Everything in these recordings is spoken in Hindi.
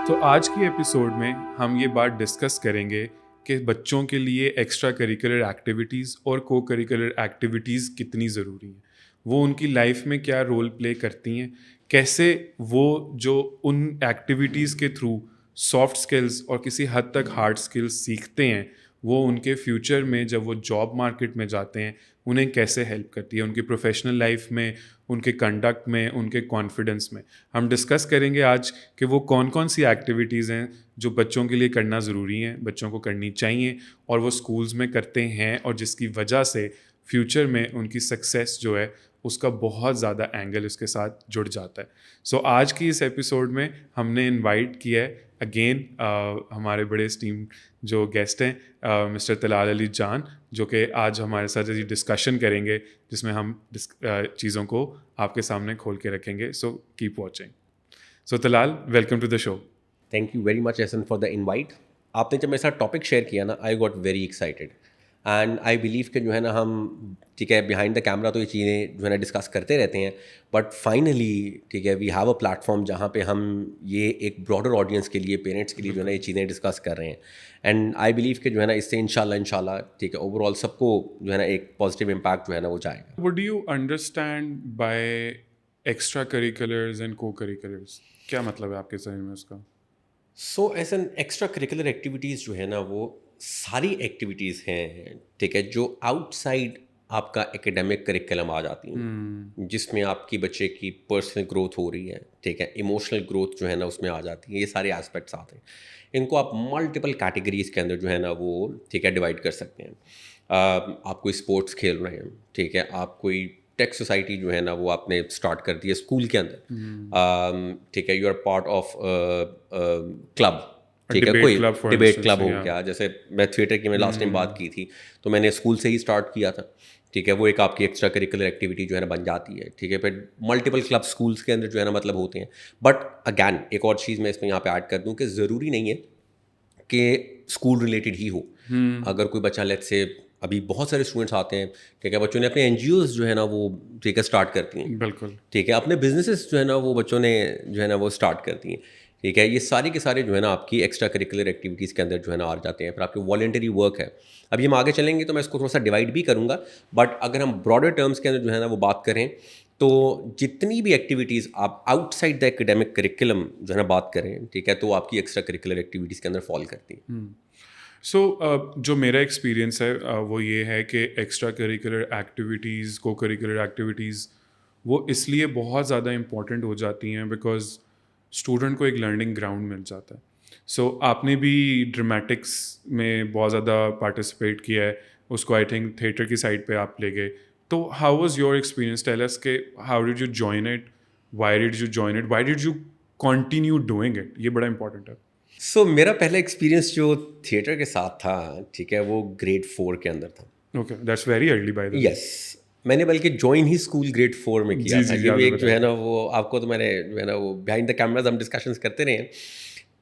तो आज की एपिसोड में हम ये बात डिस्कस करेंगे कि बच्चों के लिए एक्स्ट्रा करिकुलर एक्टिविटीज़ और को करिकुलर एक्टिविटीज़ कितनी ज़रूरी हैं, वो उनकी लाइफ में क्या रोल प्ले करती हैं, कैसे वो जो उन एक्टिविटीज़ के थ्रू सॉफ्ट स्किल्स और किसी हद तक हार्ड स्किल्स सीखते हैं, वो उनके फ्यूचर में जब वो जॉब मार्केट में जाते हैं उन्हें कैसे हेल्प करती है, उनकी प्रोफेशनल लाइफ में, उनके कंडक्ट में, उनके कॉन्फिडेंस में। हम डिस्कस करेंगे आज कि वो कौन कौन सी एक्टिविटीज़ हैं जो बच्चों के लिए करना ज़रूरी हैं, बच्चों को करनी चाहिए और वो स्कूल्स में करते हैं और जिसकी वजह से फ्यूचर में उनकी सक्सेस जो है उसका बहुत ज़्यादा एंगल इसके साथ जुड़ जाता है। सो आज की इस एपिसोड में हमने इनवाइट किया है अगेन हमारे बड़े स्टीम जो गेस्ट हैं मिस्टर तलाल अली जान, जो कि आज हमारे साथ ये डिस्कशन करेंगे जिसमें हम चीज़ों को आपके सामने खोल के रखेंगे। So keep watching. So Talal, welcome to the show. Thank you very much Ahsan for the invite. आपने जब मेरे साथ टॉपिक शेयर किया ना, I got very excited and I believe कि जो है ना हम ठीक है बिहाइंड द कैमरा तो ये चीज़ें जो है ना डिस्कस करते रहते हैं, बट फाइनली ठीक है वी हैव अ प्लेटफॉर्म जहाँ पे हम ये एक ब्रॉडर ऑडियंस के लिए, पेरेंट्स के लिए जो है ना ये चीज़ें डिस्कस कर रहे हैं। एंड आई बिलीव कि जो है ना इससे इंशाल्लाह ठीक है ओवरऑल सबको जो है ना एक पॉजिटिव इम्पैक्ट जो है ना वो जाएगा। What do you understand by extra curriculars and co-curriculars? क्या मतलब है आपके समझ में उसका? So as an extra curricular activities जो है ना वो सारी एक्टिविटीज़ हैं ठीक है जो आउटसाइड आपका एकेडमिक करिकुलम आ जाती हैं, जिसमें आपकी बच्चे की पर्सनल ग्रोथ हो रही है ठीक है, इमोशनल ग्रोथ जो है ना उसमें आ जाती है, ये सारे एस्पेक्ट्स आते हैं। इनको आप मल्टीपल कैटेगरीज़ के अंदर जो है ना वो ठीक है डिवाइड कर सकते हैं। आप कोई स्पोर्ट्स खेल रहे हैं ठीक है, आप कोई टेक सोसाइटी जो है ना वो आपने स्टार्ट कर दी है स्कूल के अंदर ठीक है, you are part of club ठीक है, कोई डिबेट क्लब हो गया। जैसे मैं थिएटर की मैं लास्ट टाइम बात की थी तो मैंने स्कूल से ही स्टार्ट किया था ठीक है, वो एक आपकी एक्स्ट्रा करिकुलर एक्टिविटी जो है ना बन जाती है ठीक है। फिर मल्टीपल क्लब स्कूल्स के अंदर जो है ना मतलब होते हैं। बट अगैन एक और चीज़ मैं इसमें यहाँ पे ऐड कर दूँ कि ज़रूरी नहीं है कि स्कूल रिलेटेड ही हो। अगर कोई बच्चा लेट्स से अभी बहुत सारे स्टूडेंट्स आते हैं ठीक है, बच्चों ने अपने एनजीओज जो है ना वो ठीक है स्टार्ट करती हैं, बिल्कुल ठीक है, अपने बिजनेसेस जो है ना वो बच्चों ने जो है ना वो स्टार्ट करती हैं ठीक है। ये सारे के सारे जो है ना आपकी एक्स्ट्रा करिकुलर एक्टिविटीज़ के अंदर जो है ना आ जाते हैं। फिर आपके वॉलंटरी वर्क है। अभी हम आगे चलेंगे तो मैं इसको थोड़ा सा डिवाइड भी करूँगा, बट अगर हम ब्रॉडर टर्म्स के अंदर जो है ना वो बात करें तो जितनी भी एक्टिविटीज़ आप आउटसाइड द एकेडमिक करिकुलम जो है ना बात करें ठीक है, तो आपकी एक्स्ट्रा करिकुलर एक्टिविटीज़ के अंदर फॉल करती हैं। सो जो मेरा एक्सपीरियंस है वो ये है कि एक्स्ट्रा करिकुलर एक्टिविटीज़, को करिकुलर एक्टिविटीज़ वो इसलिए बहुत ज़्यादा इम्पॉर्टेंट हो जाती हैं बिकॉज स्टूडेंट को एक लर्निंग ग्राउंड मिल जाता है। सो आपने भी ड्रामेटिक्स में बहुत ज़्यादा पार्टिसिपेट किया है, उसको आई थिंक थिएटर की साइड पे आप ले गए। तो how was your experience? Tell us के how did you join it, why did you join it, why did you continue doing it? ये बड़ा इंपॉर्टेंट है। सो मेरा पहला एक्सपीरियंस जो थिएटर के साथ था ठीक है वो ग्रेड 4 के अंदर था। Okay, that's very early by the way. Yes, मैंने बल्कि ज्वाइन ही स्कूल ग्रेड 4 में किया था। ये भी एक जो है ना वो आपको तो मैंने जो है ना वो बिहाइंड द कैमराज हम डिस्कशंस करते रहे हैं।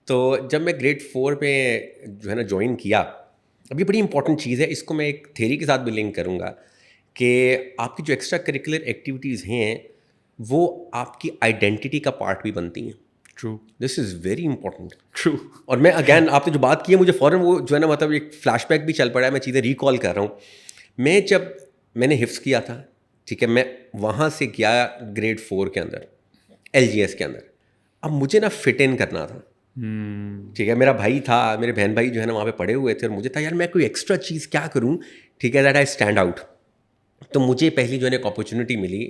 तो जब मैं ग्रेड 4 में जो है ना ज्वाइन किया, अब ये बड़ी इंपॉर्टेंट चीज़ है, इसको मैं एक थ्योरी के साथ भी लिंक करूँगा कि आपकी जो एक्स्ट्रा करिकुलर एक्टिविटीज़ हैं वो आपकी आइडेंटिटी का पार्ट भी बनती हैं। True, this is very important. True. और मैं अगैन आपने जो बात की है मुझे फ़ौरन वो जो है ना मतलब एक फ्लैशबैक भी चल पड़ा है, मैं चीज़ें रिकॉल कर रहा हूँ। मैं जब मैंने हिफ्स किया था ठीक है, मैं वहाँ से गया ग्रेड 4 के अंदर LGS के अंदर। अब मुझे ना फिट इन करना था ठीक है, मेरा भाई था, मेरे बहन भाई जो है ना वहाँ पे पढ़े हुए थे और मुझे था यार मैं कोई एक्स्ट्रा चीज़ क्या करूँ ठीक है दैट आई स्टैंड आउट। तो मुझे पहली जो है ना एक अपॉर्चुनिटी मिली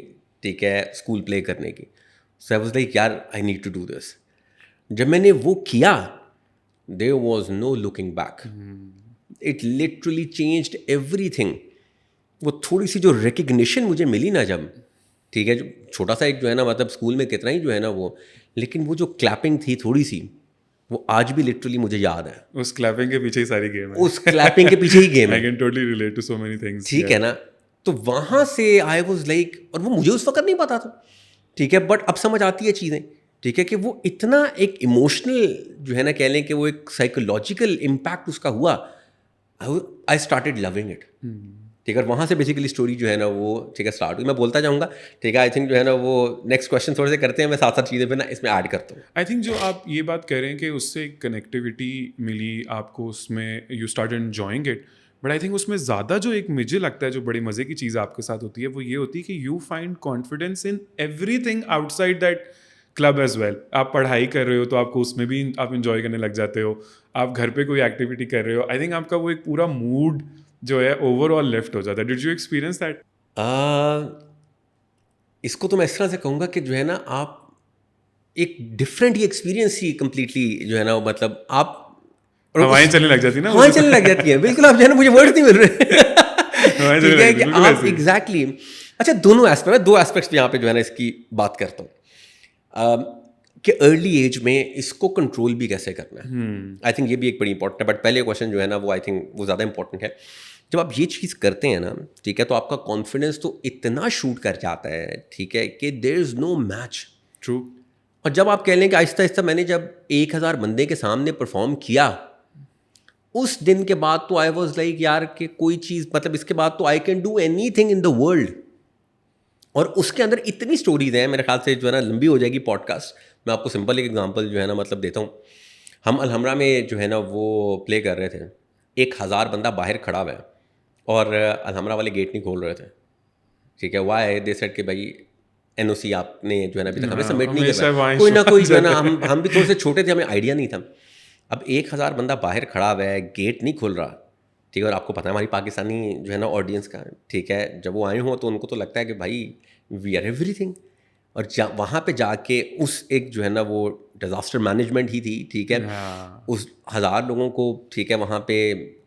ठीक है स्कूल प्ले करने की। सो आई वाज लाइक यार I need to do this. जब मैंने वो किया there was no looking back, it literally changed everything. वो थोड़ी सी जो रिकग्निशन मुझे मिली ना जब ठीक है, जो छोटा सा एक जो है ना मतलब स्कूल में कितना ही जो है ना वो, लेकिन वो जो क्लैपिंग थी थोड़ी सी, वो आज भी लिटरली मुझे याद है। उस क्लैपिंग के पीछे ही सारी गेम है। उस क्लैपिंग के पीछे ही गेम आई है। Can totally relate to so many things. ठीक है ना, तो वहाँ से आई वाज लाइक, और वो मुझे उस वक्त नहीं पता था ठीक है, बट अब समझ आती है चीज़ें ठीक है कि वो इतना एक इमोशनल जो है ना कह लें कि वो एक साइकोलॉजिकल इम्पैक्ट उसका हुआ। आई स्टार्टेड लविंग इट ठीक है, और वहाँ से बेसिकली स्टोरी जो है ना वो ठीक है स्टार्ट हुई। मैं बोलता जाऊँगा, ठीक है, आई थिंक जो है ना वो नेक्स्ट क्वेश्चन थोड़े से करते हैं, मैं साथ साथ चीज़ें पे ना इसमें ऐड करता हूँ। आई थिंक जो आप ये बात कह रहे हैं कि उससे कनेक्टिविटी मिली आपको, उसमें you start enjoying it, but I think उसमें ज़्यादा जो एक मुझे लगता है जो बड़ी मज़े की चीज़ आपके साथ होती है वो ये होती है कि you find confidence in everything outside that club as well. आप पढ़ाई कर रहे हो तो आपको उसमें भी आप इंजॉय करने लग जाते हो, आप घर पे कोई एक्टिविटी कर रहे हो, आई थिंक आपका वो एक पूरा मूड जो है ओवरऑल लिफ्ट हो जाता है। Did you experience that? इसको तो मैं इस तरह से कहूँगा कि जो है ना आप एक डिफरेंट ही एक्सपीरियंस ही कम्प्लीटली जो है ना मतलब आप हवाएं चलने लग जाती है ना हवाएं चलने लग जाती है, बिल्कुल। आप जो है ना मुझे वर्ड नहीं मिल रहे हवाएं चलने ठीक है लग कि जाती है, बिल्कुल आप ऐसे ही। एग्जैक्टली अच्छा दोनों एस्पेक्ट, मैं दो एस्पेक्ट्स यहाँ पे जो है ना इसकी बात करता हूँ कि अर्ली एज में इसको कंट्रोल भी कैसे करना है। आई थिंक ये भी एक बड़ी इंपॉर्टेंट है, बट पहले क्वेश्चन जो है ना वो आई थिंक वो ज़्यादा इंपॉर्टेंट है। जब आप ये चीज़ करते हैं ना, ठीक है, तो आपका कॉन्फिडेंस तो इतना शूट कर जाता है, ठीक है, कि there is no match. True. और जब आप कह लें कि आहिस्ता आहिस्ता मैंने जब 1000 बंदे के सामने परफॉर्म किया, उस दिन के बाद तो आई वॉज लाइक यार कि कोई चीज़ मतलब इसके बाद तो I can do any thing in the world. और उसके अंदर इतनी स्टोरीज हैं, मेरे ख्याल से जो है ना लंबी हो जाएगी पॉडकास्ट। मैं आपको सिंपल एक एग्जांपल जो है ना मतलब देता हूँ। हम अलहमरा में जो है ना वो प्ले कर रहे थे, 1000 बंदा बाहर खड़ा हुआ है और अलहमरा वाले गेट नहीं खोल रहे थे, ठीक है। वाई दे सेड कि भाई NOC आपने जो है ना अभी तक हमें सबमिट नहीं हमेशा करवाया। वहाँ कोई ना issue कोई आ जो है ना जाता है। हम भी थोड़े से छोटे थे, हमें आइडिया नहीं था। अब 1000 बंदा बाहर खड़ा हुआ है, गेट नहीं खुल रहा, ठीक है। और आपको पता है हमारी पाकिस्तानी जो है ना ऑडियंस का, ठीक है, जब वो आए हों तो उनको तो लगता है कि भाई वी आर एवरीथिंग। और वहाँ पे जाके उस एक जो है ना वो डिज़ास्टर मैनेजमेंट ही थी, ठीक है। हाँ। उस 1000 लोगों को, ठीक है, वहाँ पे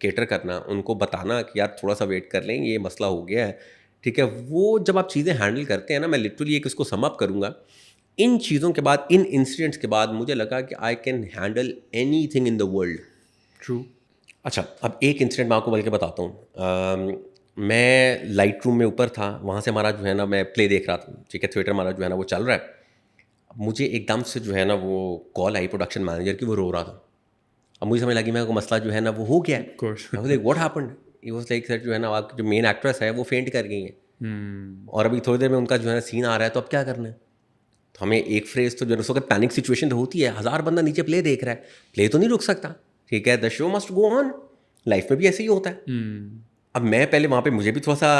केटर करना, उनको बताना कि यार थोड़ा सा वेट कर लें, ये मसला हो गया है, ठीक है। वो जब आप चीज़ें हैंडल करते हैं ना, मैं लिटरली एक इसको सम अप करूँगा, इन चीज़ों के बाद, इन इंसिडेंट्स के बाद मुझे लगा कि I can handle anything in the world. True. अच्छा, अब एक इंसिडेंट मैं आपको बल्कि बताता हूँ। मैं लाइट रूम में ऊपर था, वहाँ से हमारा जो है ना मैं प्ले देख रहा था, ठीक है, थिएटर हमारा जो है ना वो चल रहा है। अब मुझे एकदम से जो है ना वो कॉल आई प्रोडक्शन मैनेजर की, वो रो रहा था। अब मुझे समझ लगी मैं को मसला जो है ना वो हो गया है। Of course. I was like what happened? He was like sir जो है ना आपकी जो मेन एक्ट्रेस है वो फेंट कर गई है और अभी थोड़ी देर में उनका जो है ना सीन आ रहा है, तो अब क्या करना है? तो हमें एक फ्रेज तो जो है उस वक्त पैनिक सिचुएशन तो होती है, 1000 बंदा नीचे प्ले देख रहा है, प्ले तो नहीं रुक सकता, ठीक है, the show must go on. Life में भी ऐसे ही होता है। अब मैं पहले वहाँ पे मुझे भी थोड़ा सा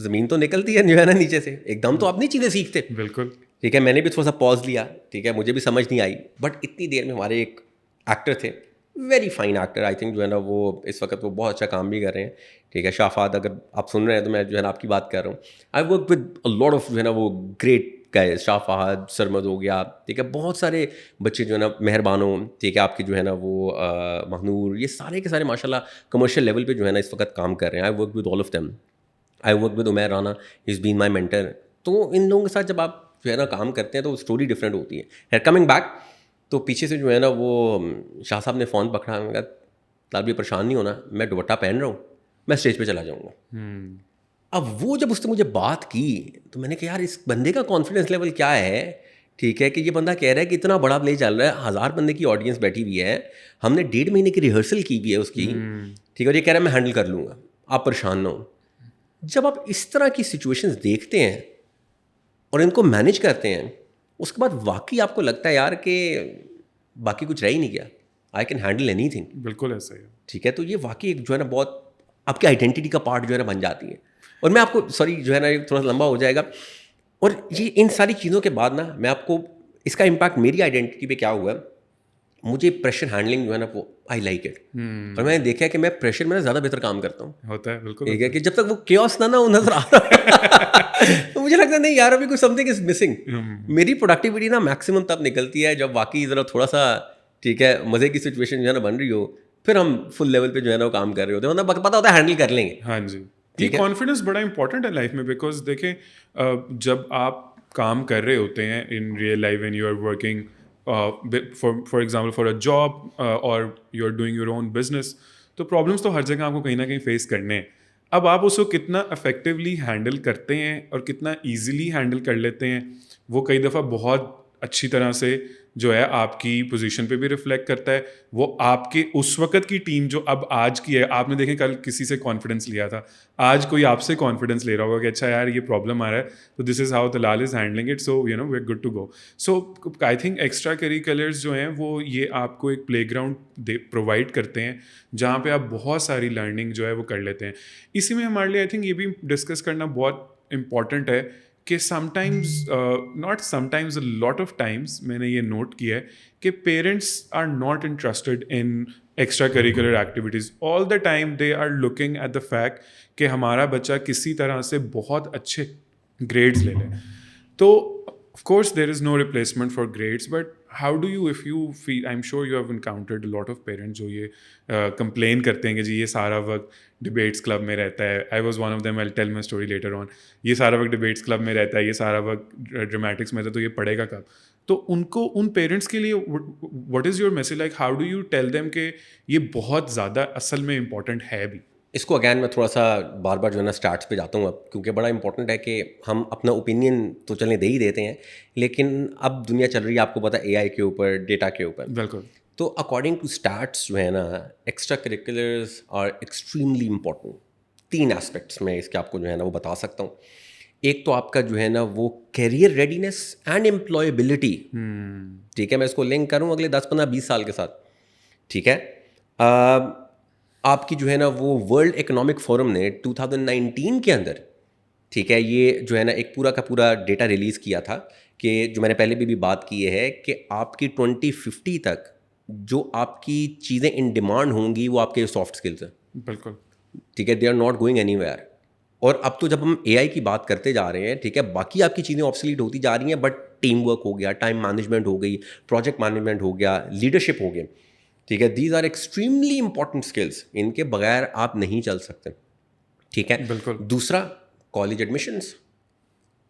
ज़मीन तो निकलती है जो है ना नीचे से, एकदम तो आप नहीं चीज़ें सीखते, बिल्कुल। ठीक है। मैंने भी थोड़ा सा पॉज लिया, ठीक है, मुझे भी समझ नहीं आई, बट इतनी देर में हमारे एक एक्टर थे, very fine actor, I think जो है ना वो इस वक्त वो बहुत अच्छा काम भी कर रहे हैं, ठीक है। शाफात, अगर आप सुन रहे हैं तो मैं जो है ना आपकी बात कर रहा हूँ। आई work with a lot of जो है ना वो ग्रेट गाइस, शाफात, सरमद हो गया, ठीक है, बहुत सारे बच्चे जो है ना, मेहरबानों, ठीक है, आपकी जो है ना वो महनूर, ये सारे के सारे माशाल्लाह कमर्शियल लेवल पे जो है ना इस वक्त काम कर रहे हैं। I work with all of them. I work with Umair Rana, he is been my mentor. तो इन लोगों के साथ जब आप जो है ना काम करते हैं तो स्टोरी डिफरेंट होती है। कमिंग बैक, तो पीछे से जो है ना वो शाह साहब ने फ़ोन पकड़ा, मैंने कहा तालब ये परेशान नहीं होना, मैं दुपट्टा पहन रहा हूँ, मैं स्टेज पे चला जाऊँगा। अब वो जब उसने मुझे बात की तो मैंने कहा यार इस बंदे का कॉन्फिडेंस लेवल क्या है, ठीक है, कि ये बंदा कह रहा है कि इतना बड़ा प्ले चल रहा है, 1000 बंदे की ऑडियंस बैठी हुई है, हमने 1.5 महीने की रिहर्सल की हुई है उसकी, ठीक है, और ये कह रहा है मैं हैंडल कर लूँगा, आप परेशान ना हो। जब आप इस तरह की सिचुएशंस देखते हैं और इनको मैनेज करते हैं, उसके बाद वाकई आपको लगता है यार कि बाकी कुछ रह ही नहीं गया, आई कैन हैंडल एनीथिंग। बिल्कुल ऐसा ही है। ठीक है, तो ये वाकई एक जो है ना बहुत आपकी आइडेंटिटी का पार्ट जो है ना बन जाती है। और मैं आपको सॉरी जो है ना थोड़ा सा लंबा हो जाएगा, और ये इन सारी चीज़ों के बाद ना मैं आपको इसका इम्पैक्ट मेरी आइडेंटिटी पे क्या हुआ, मुझे प्रेशर हैंडलिंग जो है ना वो आई लाइक इट। और मैंने देखा है कि मैं प्रेशर में ना ज़्यादा बेहतर काम करता हूँ। होता है, बिल्कुल ठीक है, कि जब तक वो केओस ना वो नजर आ रहा तो मुझे लगता है नहीं यार अभी कुछ समथिंग इज मिसिंग। मेरी प्रोडक्टिविटी ना मैक्सिमम तब निकलती है जब वाकई ज़रा थोड़ा सा, ठीक है, मज़े की सिचुएशन जो है ना बन रही हो, फिर हम फुल लेवल पे जो है ना वो काम कर रहे होते हैं, मतलब पता होता है हैंडल कर लेंगे। हाँ जी, ये कॉन्फिडेंस बड़ा इंपॉर्टेंट है लाइफ में, बिकॉज देखें जब आप काम कर रहे होते हैं in real life and you are working for example for a job और you are doing your own business, तो प्रॉब्लम्स तो हर जगह आपको कहीं ना कहीं फेस करने हैं। अब आप उसको कितना इफेक्टिवली हैंडल करते हैं और कितना ईजिली हैंडल कर लेते हैं, वो कई दफ़ा बहुत अच्छी तरह से जो है आपकी पोजीशन पे भी रिफ्लेक्ट करता है, वो आपके उस वक्त की टीम जो अब आज की है, आपने देखें कल किसी से कॉन्फिडेंस लिया था, आज कोई आपसे कॉन्फिडेंस ले रहा होगा कि अच्छा यार ये प्रॉब्लम आ रहा है, तो this is how Talal is handling it, so we are good to go. So I think extra curriculars जो हैं वो ये आपको एक प्लेग्राउंड प्रोवाइड करते हैं जहाँ पे आप बहुत सारी लर्निंग जो है वो कर लेते हैं। इसी में हमारे लिए आई थिंक ये भी डिस्कस करना बहुत इम्पॉर्टेंट है कि sometimes, not sometimes, a lot of times मैंने ये नोट किया है कि parents are not interested in extra curricular activities. All the time they are looking at the fact कि हमारा बच्चा किसी तरह से बहुत अच्छे ग्रेड्स ले ले। तो of course there is no replacement for grades, but how do you, if you feel, I'm sure you have encountered a lot of parents जो ये complain करते हैं कि जी ये सारा वक्त डिबेट्स क्लब में रहता है, I was one of them, I tell my story later on, ये सारा वक्त डिबेट्स क्लब में रहता है, ये सारा वक्त ड्रामेटिक्स में रहता है, तो ये पढ़ेगा कब? तो उनको, उन पेरेंट्स के लिए what is your message, like how do you tell them कि ये बहुत ज़्यादा असल में इम्पॉर्टेंट है भी? इसको अगैन मैं थोड़ा सा बार बार जो है ना स्टार्ट्स पे जाता हूँ अब, क्योंकि बड़ा इंपॉर्टेंट है कि हम अपना ओपिनियन तो चलने दे ही देते हैं, लेकिन अब दुनिया चल रही है आपको पता है एआई के ऊपर, डेटा के ऊपर। बिल्कुल। तो अकॉर्डिंग टू स्टैट्स जो है ना, extra curriculars are extremely important. 3 aspects में इसके आपको जो है ना वो बता सकता हूँ। एक तो आपका जो है ना वो कैरियर रेडीनेस एंड एम्प्लॉयबिलिटी, ठीक है, मैं इसको लिंक करूँ अगले 10, 15, 20 साल के साथ, ठीक है। आपकी जो है ना वो वर्ल्ड इकोनॉमिक फोरम ने 2019 के अंदर, ठीक है, ये जो है ना एक पूरा का पूरा डेटा रिलीज़ किया था कि जो मैंने पहले भी बात की है कि आपकी 2050 तक जो आपकी चीज़ें इन डिमांड होंगी वो आपके सॉफ्ट स्किल्स हैं। बिल्कुल, ठीक है, they are not going anywhere. और अब तो जब हम एआई की बात करते जा रहे हैं, ठीक है, बाकी आपकी चीज़ें ऑब्सोलीट होती जा रही हैं, बट टीम वर्क हो गया, टाइम मैनेजमेंट हो गई, प्रोजेक्ट मैनेजमेंट हो गया, लीडरशिप हो गया, ठीक है, these are extremely important skills, इनके बगैर आप नहीं चल सकते, ठीक है। बिल्कुल। दूसरा, कॉलेज एडमिशन्स,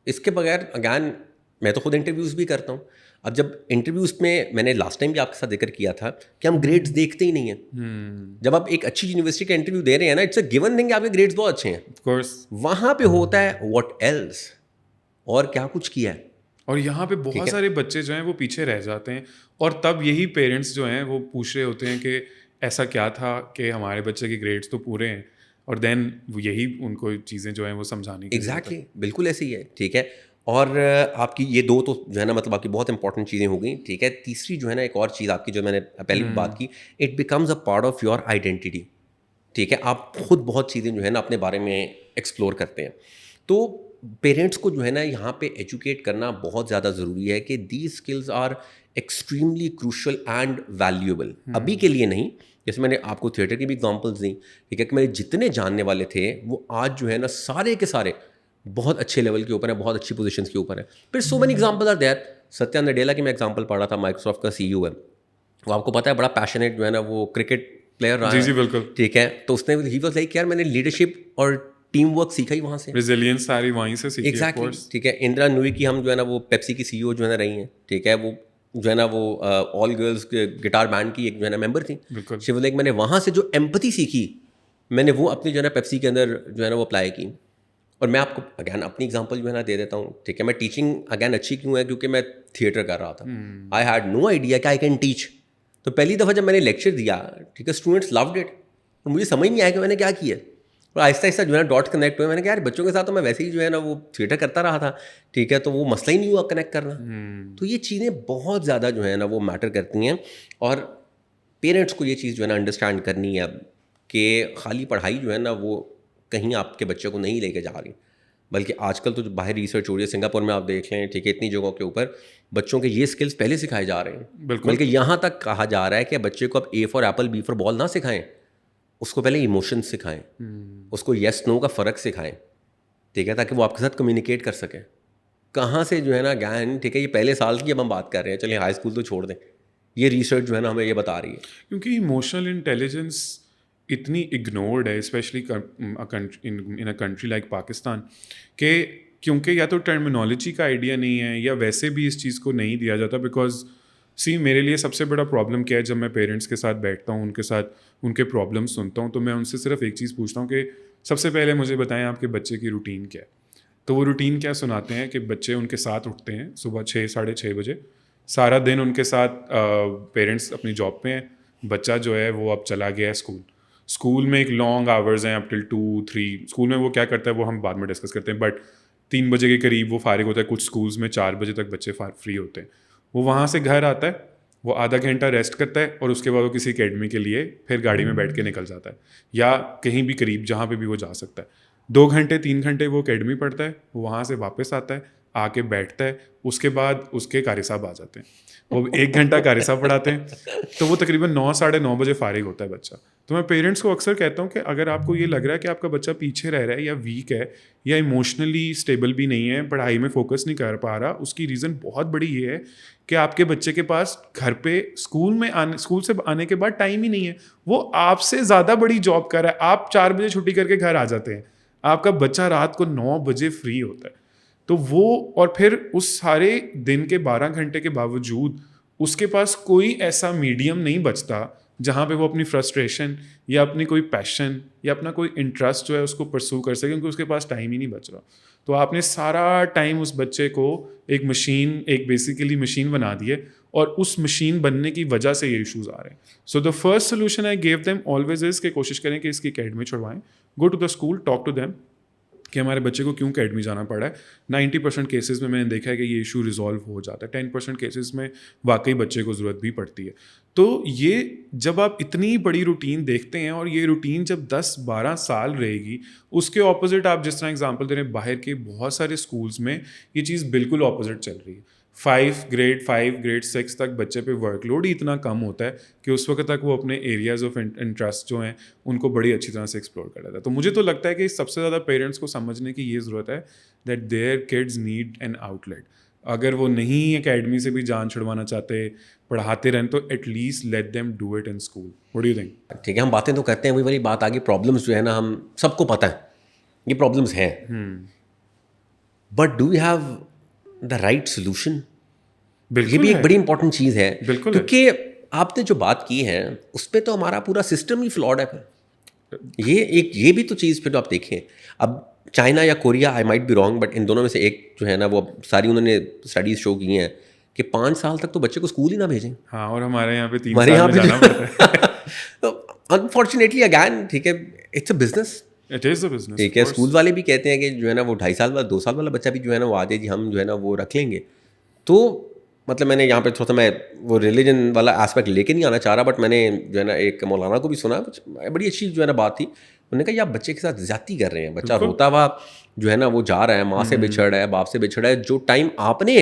इसके बगैर अगैन मैं तो खुद इंटरव्यूज़ भी करता हूँ। अब जब इंटरव्यूज़ में मैंने लास्ट टाइम भी आपके साथ जिक्र किया था कि हम ग्रेड्स देखते ही नहीं हैं। जब आप एक अच्छी यूनिवर्सिटी का इंटरव्यू दे रहे हैं ना, इट्स अ गिवन थिंग, आपके ग्रेड्स बहुत अच्छे हैं, ऑफ कोर्स। वहाँ पे होता है व्हाट एल्स, और क्या कुछ किया है। और यहाँ पे बहुत सारे बच्चे जो हैं वो पीछे रह जाते हैं, और तब यही पेरेंट्स जो हैं वो पूछ रहे होते हैं कि ऐसा क्या था कि हमारे बच्चे के ग्रेड्स तो पूरे हैं, और देन यही उनको चीज़ें जो हैं वो समझाने की एग्जैक्टली, बिल्कुल ऐसे ही है, ठीक है। और आपकी ये 2 तो जो है ना मतलब आपकी बहुत इंपॉर्टेंट चीज़ें हो गई, ठीक है। तीसरी जो है ना एक और चीज़ आपकी जो मैंने पहले भी बात की, it becomes a part of your identity, ठीक है। आप खुद बहुत चीज़ें जो है ना अपने बारे में एक्सप्लोर करते हैं। तो पेरेंट्स को जो है ना यहाँ पे एजुकेट करना बहुत ज़्यादा ज़रूरी है कि these skills are extremely crucial and valuable. अभी के लिए नहीं, जैसे मैंने आपको थिएटर की भी एग्जांपल्स दी, ठीक है, कि मेरे जितने जानने वाले थे वो आज जो है ना सारे के सारे बहुत अच्छे लेवल के ऊपर है, बहुत अच्छी पोजीशंस के ऊपर है। फिर so many example are there. Satya Nadella की मैं एग्जांपल पढ़ा था, माइक्रोसॉफ्ट का सीईओ है, वो आपको पता है बड़ा पैशनेट जो है ना वो क्रिकेट प्लेयर रहा है। जी बिल्कुल, ठीक है। तो उसने ही वाज लाइक यार मैंने लीडरशिप और टीम वर्क सीखा ही वहाँ से, रेजिलियंस सारी वहीं से सीखी। एग्जैक्टली, ठीक है। इंदिरा नूरी की हम जो है ना वो पेप्सी की सीईओ जो है ना रही हैं, ठीक है, वो जो है ना वो ऑल गर्ल्स गिटार बैंड की एक जो है ना मेंबर थी। बिल्कुल। शी वाज लाइक मैंने वहाँ से जो एम्पैथी सीखी, मैंने वो अपनी जो है ना पेप्सी के अंदर जो है ना वो अप्लाई की। और मैं आपको अगैन अपनी एग्जांपल जो है ना दे देता हूँ, ठीक है। मैं टीचिंग अगैन अच्छी क्यों है, क्योंकि मैं थिएटर कर रहा था। आई हैड नो आइडिया कि आई कैन टीच। तो पहली दफ़ा जब मैंने लेक्चर दिया, ठीक है, स्टूडेंट्स लव्ड इट, और मुझे समझ नहीं आया कि मैंने क्या किया। और आहिस्ता आहिस्ता जो है ना डॉट कनेक्ट हुए। मैंने कहा यार बच्चों के साथ तो मैं वैसे ही जो है ना वो थिएटर करता रहा था, ठीक है, तो वो मसला ही नहीं हुआ कनेक्ट करना। तो ये चीज़ें बहुत ज़्यादा जो है ना वो मैटर करती हैं, और पेरेंट्स को ये चीज़ जो है ना अंडरस्टैंड करनी है अब कि खाली पढ़ाई जो है ना वो कहीं आपके बच्चे को नहीं लेके जा रही, बल्कि आजकल तो जो बाहर रिसर्च हो रही है, सिंगापुर में आप देख लें, ठीक है, इतनी जगहों के ऊपर बच्चों के ये स्किल्स पहले सिखाए जा रहे हैं। बल्कि यहाँ तक कहा जा रहा है कि बच्चे को अब A for apple, B for ball ना सिखाएं, उसको पहले इमोशंस सिखाएं, उसको येस नो का फ़र्क सिखाएं, ठीक है, ताकि वो आपके साथ कम्युनिकेट कर सकें। कहाँ से जो है ना ज्ञान, ठीक है, ये पहले साल की अब हम बात कर रहे हैं, चलिए हाई स्कूल तो छोड़ दें, ये रिसर्च जो है ना हमें ये बता रही है। क्योंकि इमोशनल इंटेलिजेंस इतनी इग्नोर्ड है, specially in a country like Pakistan, कि क्योंकि या तो टर्मिनोलॉजी का आइडिया नहीं है, या वैसे भी इस चीज़ को नहीं दिया जाता। बिकॉज सी, मेरे लिए सबसे बड़ा प्रॉब्लम क्या है, जब मैं पेरेंट्स के साथ बैठता हूँ, उनके साथ उनके प्रॉब्लम्स सुनता हूँ, तो मैं उनसे सिर्फ एक चीज़ पूछता हूँ कि सबसे पहले मुझे बताएं आपके बच्चे की रूटीन क्या है। तो वो रूटीन क्या सुनाते हैं कि बच्चे उनके साथ उठते हैं सुबह 6, 6:30 बजे, सारा दिन उनके साथ पेरेंट्स अपनी जॉब पे हैं, बच्चा जो है वो अब चला गया है स्कूल में एक लॉन्ग आवर्स हैं अप टिल 2-3। स्कूल में वो क्या करता है वो हम बाद में डिस्कस करते हैं, बट 3 बजे के करीब वो फारिग होता है। कुछ स्कूल्स में 4 बजे तक बच्चे फ्री होते हैं। वो वहाँ से घर आता है, वो आधा घंटा रेस्ट करता है और उसके बाद वो किसी एकेडमी के लिए फिर गाड़ी में बैठ के निकल जाता है, या कहीं भी करीब जहाँ पे भी वो जा सकता है। 2 घंटे 3 घंटे वो एकेडमी पढ़ता है, वो वहाँ से वापस आता है, आके बैठता है। उसके बाद उसके कारी साहब आ जाते हैं, वो 1 घंटा कारी साहब पढ़ाते हैं, तो वो तकरीबन 9 साढ़े 9 बजे फारिग होता है बच्चा। तो मैं पेरेंट्स को अक्सर कहता हूँ कि अगर आपको ये लग रहा है कि आपका बच्चा पीछे रह रहा है या वीक है या इमोशनली स्टेबल भी नहीं है, पढ़ाई में फोकस नहीं कर पा रहा, उसकी रीज़न बहुत बड़ी ये है कि आपके बच्चे के पास घर पे स्कूल से आने के बाद टाइम ही नहीं है। वो आपसे ज़्यादा बड़ी जॉब कर रहा है। आप 4 बजे छुट्टी करके घर आ जाते हैं, आपका बच्चा रात को 9 बजे फ्री होता है। तो वो, और फिर उस सारे दिन के 12 घंटे के बावजूद उसके पास कोई ऐसा मीडियम नहीं बचता जहाँ पे वो अपनी फ्रस्ट्रेशन या अपनी कोई पैशन या अपना कोई इंटरेस्ट जो है उसको परस्यू कर सके, क्योंकि उसके पास टाइम ही नहीं बच रहा। तो आपने सारा टाइम उस बच्चे को एक बेसिकली मशीन बना दी है, और उस मशीन बनने की वजह से ये इश्यूज आ रहे हैं। So the first solution I gave them always is कि कोशिश करें कि इसकी अकेडमी छुड़वाएं, go to the school, talk to them कि हमारे बच्चे को क्यों अकेडमी जाना पड़ा है। 90% केसेस में मैंने देखा है कि ये इशू रिजॉल्व हो जाता है। 10% केसेस में वाकई बच्चे को ज़रूरत भी पड़ती है। तो ये जब आप इतनी बड़ी रूटीन देखते हैं, और ये रूटीन जब 10-12 साल रहेगी, उसके ऑपोजिट आप जिस तरह एग्जांपल दे रहे हैं, बाहर के बहुत सारे स्कूल्स में ये चीज़ बिल्कुल ऑपोजिट चल रही है। 5 ग्रेड 6 तक बच्चे पे वर्कलोड ही इतना कम होता है कि उस वक्त तक वो अपने एरियाज ऑफ इंटरेस्ट जो हैं उनको बड़ी अच्छी तरह से एक्सप्लोर कर लेता है। तो मुझे तो लगता है कि सबसे ज़्यादा पेरेंट्स को समझने की ये ज़रूरत है that their kids need an outlet. अगर वो नहीं एकेडमी से भी जान छुड़वाना चाहते, पढ़ाते रहें, तो at least let them do it in school. What do you think? ठीक है, हम बातें तो करते हैं, वही वाली बात आगे, प्रॉब्लम्स जो है ना, हम सबको पता है ये प्रॉब्लम्स हैं, but do you have the right solution? ये भी एक बड़ी इंपॉर्टेंट चीज़ है, क्योंकि आपने जो बात की है उस पर तो हमारा पूरा सिस्टम ही फ्लॉड है। ये भी तो चीज़ फिर तो आप देखें, अब चाइना या Korea, I might be wrong, but in दोनों में से एक जो है ना, वो सारी उन्होंने स्टडीज़ शो की हैं कि 5 साल तक तो बच्चे को स्कूल ही ना भेजें। हाँ, और हमारे यहाँ पे 3 साल में जाना पड़ता है। तो अनफॉर्चुनेटली अगैन, ठीक है, it's a business. It is a business. ठीक है, स्कूल वाले भी कहते हैं कि जो है ना वो 2.5 साल वाला 2 साल वाला बच्चा भी जो है ना वो आ जाए जी, हम जो है ना वो रख लेंगे। तो मतलब मैंने यहाँ पे थोड़ा सा, मैं वो रिलीजन वाला एस्पेक्ट लेके नहीं आना चाह रहा, बट मैंने जो है ना एक मौलाना को भी सुना, बड़ी अच्छी जो है ना बात थी। उन्होंने कहा, ये आप बच्चे के साथ ज्यादती कर रहे हैं, बच्चा रोता हुआ जो है ना वो जा रहा है, माँ से बिछड़ रहा है, बाप से बिछड़ रहा है, जो टाइम आपने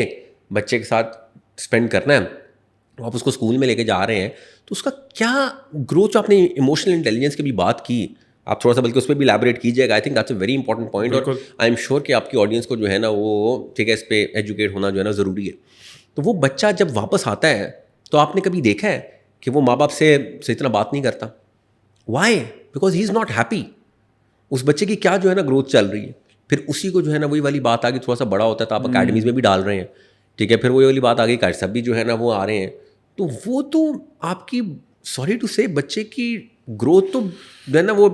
बच्चे के साथ स्पेंड करना है आप उसको स्कूल में लेके जा रहे हैं, तो उसका क्या ग्रोथ, जो आपने इमोशनल इंटेलिजेंस की भी बात की, आप थोड़ा सा बल्कि उस पर भी इलैबोरेट कीजिएगा। I think that's a very important point, और आई एम श्योर कि आपकी ऑडियंस को जो है ना वो, ठीक है, इस पर एजुकेट होना जो है ना ज़रूरी है। तो वो बच्चा जब वापस आता है, तो आपने कभी देखा है कि वो माँ बाप से इतना बात नहीं करता? Why? Because he is not happy. उस बच्चे की क्या जो है ना ग्रोथ चल रही है। फिर उसी को जो है ना वही वाली बात आ गई, थोड़ा सा बड़ा होता है तो आप अकेडमीज़ में भी डाल रहे हैं, ठीक है, फिर वही वाली बात आ गई, सब भी जो है ना वो आ रहे हैं, तो वो तो आपकी, सॉरी टू से, बच्चे की ग्रोथ तो जो है ना वो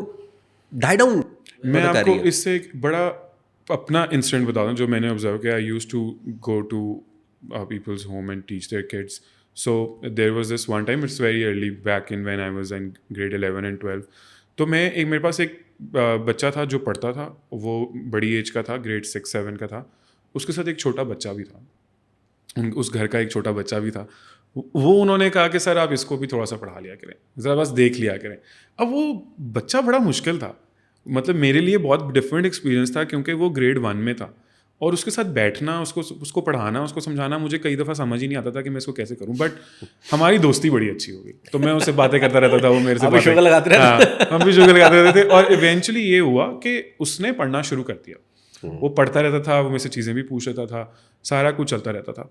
डाई डाउन। मैं आपको इससे एक बड़ा अपना इंसिडेंट बता दूं जो मैंने ऑब्जर्व किया। I used to go to people's home and teach their kids. So there was this one time, it's very early back in when I was in grade 11 and 12. तो मेरे पास एक बच्चा था जो पढ़ता था, वो बड़ी एज का था, ग्रेड 6-7 का था। उसके साथ एक छोटा बच्चा भी था, उस घर का एक छोटा बच्चा भी था। वो उन्होंने कहा कि सर आप इसको भी थोड़ा सा पढ़ा लिया करें, ज़रा बस देख लिया करें। अब वो बच्चा बड़ा मुश्किल था, मतलब मेरे लिए बहुत डिफरेंट एक्सपीरियंस था, क्योंकि वो ग्रेड 1 में था, और उसके साथ बैठना, उसको पढ़ाना, उसको समझाना, मुझे कई दफ़ा समझ ही नहीं आता था कि मैं इसको कैसे करूं। बट हमारी दोस्ती बड़ी अच्छी हो गई, तो मैं उससे बातें करता रहता था, वो मेरे से बातें लगाते रहते, हम भी शुगर लगाते रहते थे। और इवेंचुअली ये हुआ कि उसने पढ़ना शुरू कर दिया। वो पढ़ता रहता था, वो मुझसे चीज़ें भी पूछ लेता था, सारा कुछ चलता रहता था।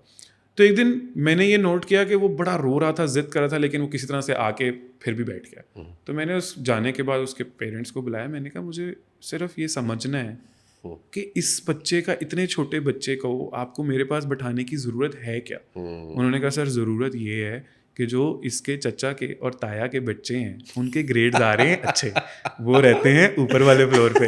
तो एक दिन मैंने ये नोट किया कि वो बड़ा रो रहा था, जिद कर रहा था, लेकिन वो किसी तरह से आके फिर भी बैठ गया। तो मैंने उस जाने के बाद उसके पेरेंट्स को बुलाया। मैंने कहा, मुझे सिर्फ ये समझना है कि इस बच्चे का, इतने छोटे बच्चे को आपको मेरे पास बैठाने की ज़रूरत है क्या? उन्होंने कहा, सर ज़रूरत ये है कि जो इसके चचा के और ताया के बच्चे हैं उनके ग्रेड्स आ रहे हैं अच्छे, वो रहते हैं ऊपर वाले फ्लोर पे।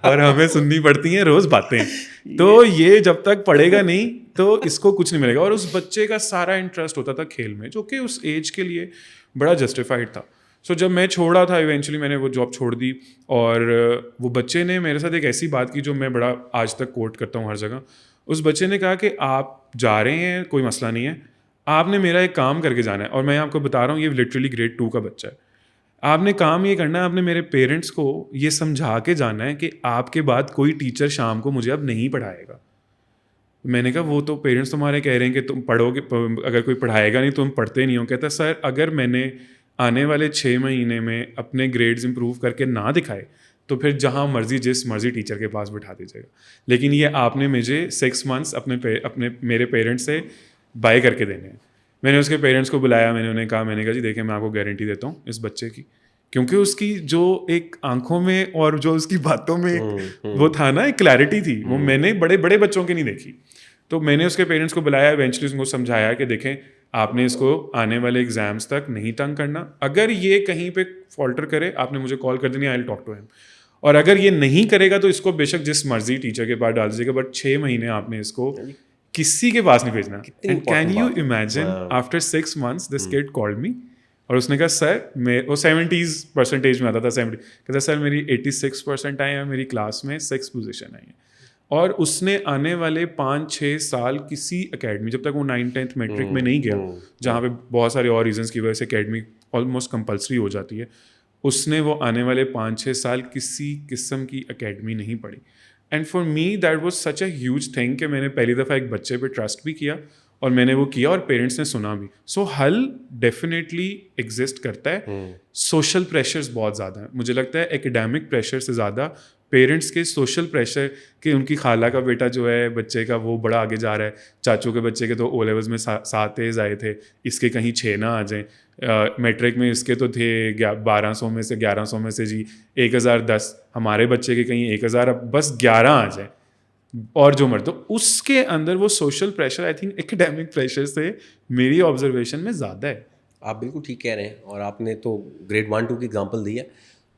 और हमें सुननी पड़ती हैं रोज बातें। तो ये जब तक पढ़ेगा नहीं तो इसको कुछ नहीं मिलेगा। और उस बच्चे का सारा इंटरेस्ट होता था खेल में, जो कि उस एज के लिए बड़ा जस्टिफाइड था। सो जब मैं छोड़ा था, इवेंचुअली मैंने वो जॉब छोड़ दी, और वो बच्चे ने मेरे साथ एक ऐसी बात की जो मैं बड़ा आज तक कोट करता हूँ हर जगह। उस बच्चे ने कहा कि आप जा रहे हैं, कोई मसला नहीं है, आपने मेरा एक काम करके जाना है। और मैं आपको बता रहा हूँ, ये लिटरली ग्रेड 2 का बच्चा है। आपने काम ये करना है, आपने मेरे पेरेंट्स को ये समझा के जाना है कि आपके बाद कोई टीचर शाम को मुझे अब नहीं पढ़ाएगा। मैंने कहा वो तो पेरेंट्स तुम्हारे कह रहे हैं कि तुम पढ़ोगे, अगर कोई पढ़ाएगा नहीं तो तुम पढ़ते नहीं हो। कहता सर, अगर मैंने आने वाले 6 महीने में अपने ग्रेड्स इंप्रूव करके ना दिखाए तो फिर जहाँ मर्जी जिस मर्जी टीचर के पास बिठा दीजिएगा, लेकिन ये आपने मुझे 6 मंथ्स अपने मेरे पेरेंट्स से बाय करके देने हैं। मैंने उसके पेरेंट्स को बुलाया, मैंने कहा जी देखिए, मैं आपको गारंटी देता हूँ इस बच्चे की, क्योंकि उसकी जो एक आंखों में और जो उसकी बातों में वो था ना, एक क्लैरिटी थी, वो मैंने बड़े बड़े बच्चों की नहीं देखी। तो मैंने उसके पेरेंट्स को बुलाया, इवेंचुअली उनको समझाया कि देखें, आपने इसको आने वाले एग्जाम्स तक नहीं तंग करना, अगर ये कहीं पे फॉल्टर करे आपने मुझे कॉल कर देनी, I will talk to him, और अगर ये नहीं करेगा तो इसको बेशक जिस मर्जी टीचर के पास डाल दीजिएगा, बट 6 महीने आपने इसको किसी के पास नहीं भेजना। And can you imagine, after 6 months this kid called me और उसने कहा सर, मैं वो 70% में आता था, 70, कहता सर मेरी 86% आए हैं, मेरी क्लास में 6 पोजीशन आई है। और उसने आने वाले 5-6 साल किसी एकेडमी, जब तक वो 9th-10th मैट्रिक में नहीं गया, जहाँ पे बहुत सारे और रीजंस की वजह से एकेडमी ऑलमोस्ट कंपलसरी हो जाती है, उसने वो आने वाले 5-6 साल किसी किस्म की एकेडमी नहीं पढ़ी। And for me that was such a huge thing कि मैंने पहली दफ़ा एक बच्चे पे ट्रस्ट भी किया और मैंने वो किया और पेरेंट्स ने सुना भी। सो हल डेफिनेटली एग्जिस्ट करता है। सोशल प्रेशर्स बहुत ज़्यादा है, मुझे लगता है एकेडमिक प्रेशर से ज़्यादा पेरेंट्स के सोशल प्रेशर कि उनकी खाला का बेटा जो है बच्चे का वो बड़ा आगे जा रहा है, चाचू के बच्चे के तो ओ लेवल्स में 7 A's आए थे, इसके कहीं 6 ना आ जाएं, मैट्रिक में इसके तो थे 1200 में से 1100 में से जी 1010, हमारे बच्चे के कहीं 1000, अब बस 11 आ जाए और जो मर, तो उसके अंदर वो social pressure I think academic pressure से मेरी ऑब्जर्वेशन में ज़्यादा है। आप बिल्कुल ठीक कह रहे हैं, और आपने तो ग्रेड 1-2 की एग्जांपल दी है।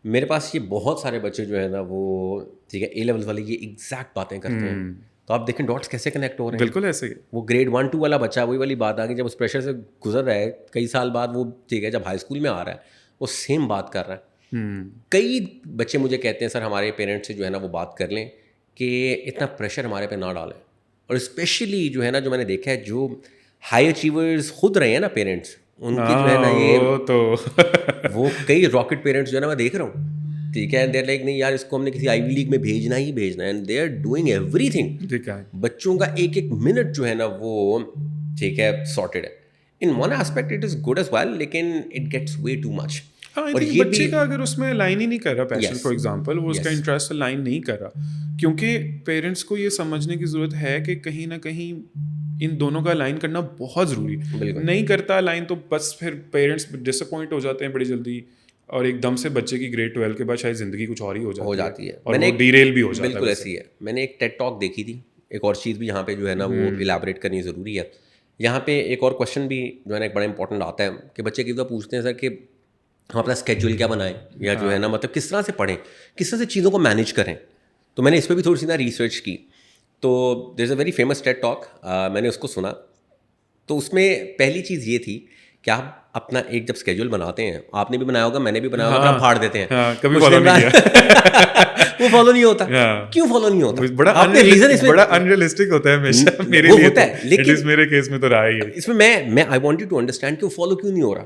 मेरे पास ये बहुत सारे बच्चे जो है ना, वो ठीक है, A लेवल वाले ये एग्जैक्ट बातें करते हैं, तो आप देखें डॉट्स कैसे कनेक्ट हो रहे हैं। बिल्कुल ऐसे ही। वो ग्रेड 1-2 वाला बच्चा, वही वाली बात आ गई, जब उस प्रेशर से गुजर रहा है कई साल बाद, वो ठीक है जब हाई स्कूल में आ रहा है वो सेम बात कर रहा है। कई बच्चे मुझे कहते हैं सर हमारे पेरेंट्स से जो है ना वो बात कर लें कि इतना प्रेशर हमारे पे ना डालें। और स्पेशली जो है ना, जो मैंने देखा है, जो हाई अचीवर्स खुद रहे हैं ना पेरेंट्स, उनकी जो है ना ये वो कई रॉकेट पेरेंट्स जो है ना मैं देख रहा हूँ, ठीक है, देर लाइक नहीं यार इसको हमने किसी आईवी लीग में भेजना ही भेजना है, and they are doing everything. बच्चों का एक एक मिनट जो है ना वो ठीक है सॉर्टेड है। In one aspect it is good as well, लेकिन it gets way too much. और ये बच्चे का अगर उसमें लाइन ही नहीं कर रहा पैशन, फॉर एग्जांपल वो उसका इंटरेस्ट लाइन नहीं कर रहा, क्योंकि पेरेंट्स को ये समझने की ज़रूरत है कि कहीं ना कहीं इन दोनों का लाइन करना बहुत ज़रूरी है। नहीं करता लाइन तो बस फिर पेरेंट्स डिसअपॉइंट हो जाते हैं बड़ी जल्दी, और एकदम से बच्चे की ग्रेड 12 के बाद शायद ज़िंदगी कुछ और ही हो जाती है और वो डीरेल भी हो जाता है। बिल्कुल ऐसी है। मैंने एक टेड टॉक देखी थी, एक और चीज़ भी यहाँ पे जो है ना वो इलाबरेट करनी ज़रूरी है। यहाँ पे एक और क्वेश्चन भी जो है ना एक बड़ा इंपॉर्टेंट आता है कि बच्चे की तरह पूछते हैं सर कि हम अपना स्केड्यूल क्या बनाएं, या जो है ना मतलब किस तरह से पढ़ें, किस तरह से चीज़ों को मैनेज करें। तो मैंने इस पर भी थोड़ी सी ना रिसर्च की। तो there is a very famous TED talk, मैंने उसको सुना। तो उसमें पहली चीज़ ये थी कि आप अपना एक जब स्केड्यूल बनाते हैं, आपने भी बनाया होगा, मैंने भी बनाया होगा, आप फाड़ देते हैं, कभी फॉलो नहीं किया। वो फॉलो नहीं होता। क्यों फॉलो नहीं होता? बड़ा अनरियलिस्टिक होता है हमेशा मेरे लिए होता है, लेकिन मेरे केस में तो रहा ही है। इसमें मैं आई वांटेड टू अंडरस्टैंड कि वो फॉलो क्यों नहीं हो रहा।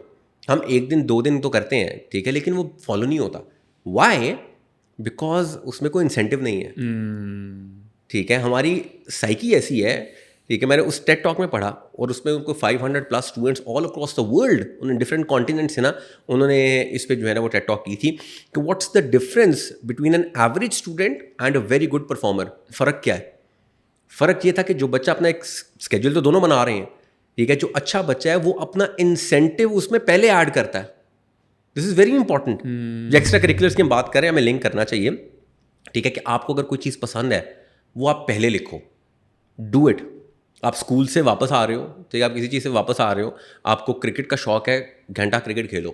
हम 1 दिन 2 दिन तो करते हैं, ठीक है, लेकिन वो फॉलो नहीं होता। वाई? बिकॉज उसमें कोई इंसेंटिव नहीं है। ठीक है, हमारी साइकी ऐसी है, ठीक है। मैंने उस टेड टॉक में पढ़ा और उसमें उनको 500+ students all across the world, उन्होंने डिफरेंट कॉन्टिनेंट्स है ना, उन्होंने इस पे जो है ना वो टेड टॉक की थी कि what's the difference between an average student and a very good performer. फ़र्क क्या है? फ़र्क ये था कि जो बच्चा अपना एक स्केड्यूल तो दोनों बना रहे हैं, ठीक है, जो अच्छा बच्चा है वो अपना इंसेंटिव उसमें पहले ऐड करता है। This is very important. जो एक्स्ट्रा करिकुलर्स की हम बात करें, हमें लिंक करना चाहिए, ठीक है, कि आपको अगर कोई चीज़ पसंद है वो आप पहले लिखो, डू इट। आप स्कूल से वापस आ रहे हो, ठीक है, आप किसी चीज़ से वापस आ रहे हो, आपको क्रिकेट का शौक है, घंटा क्रिकेट खेलो,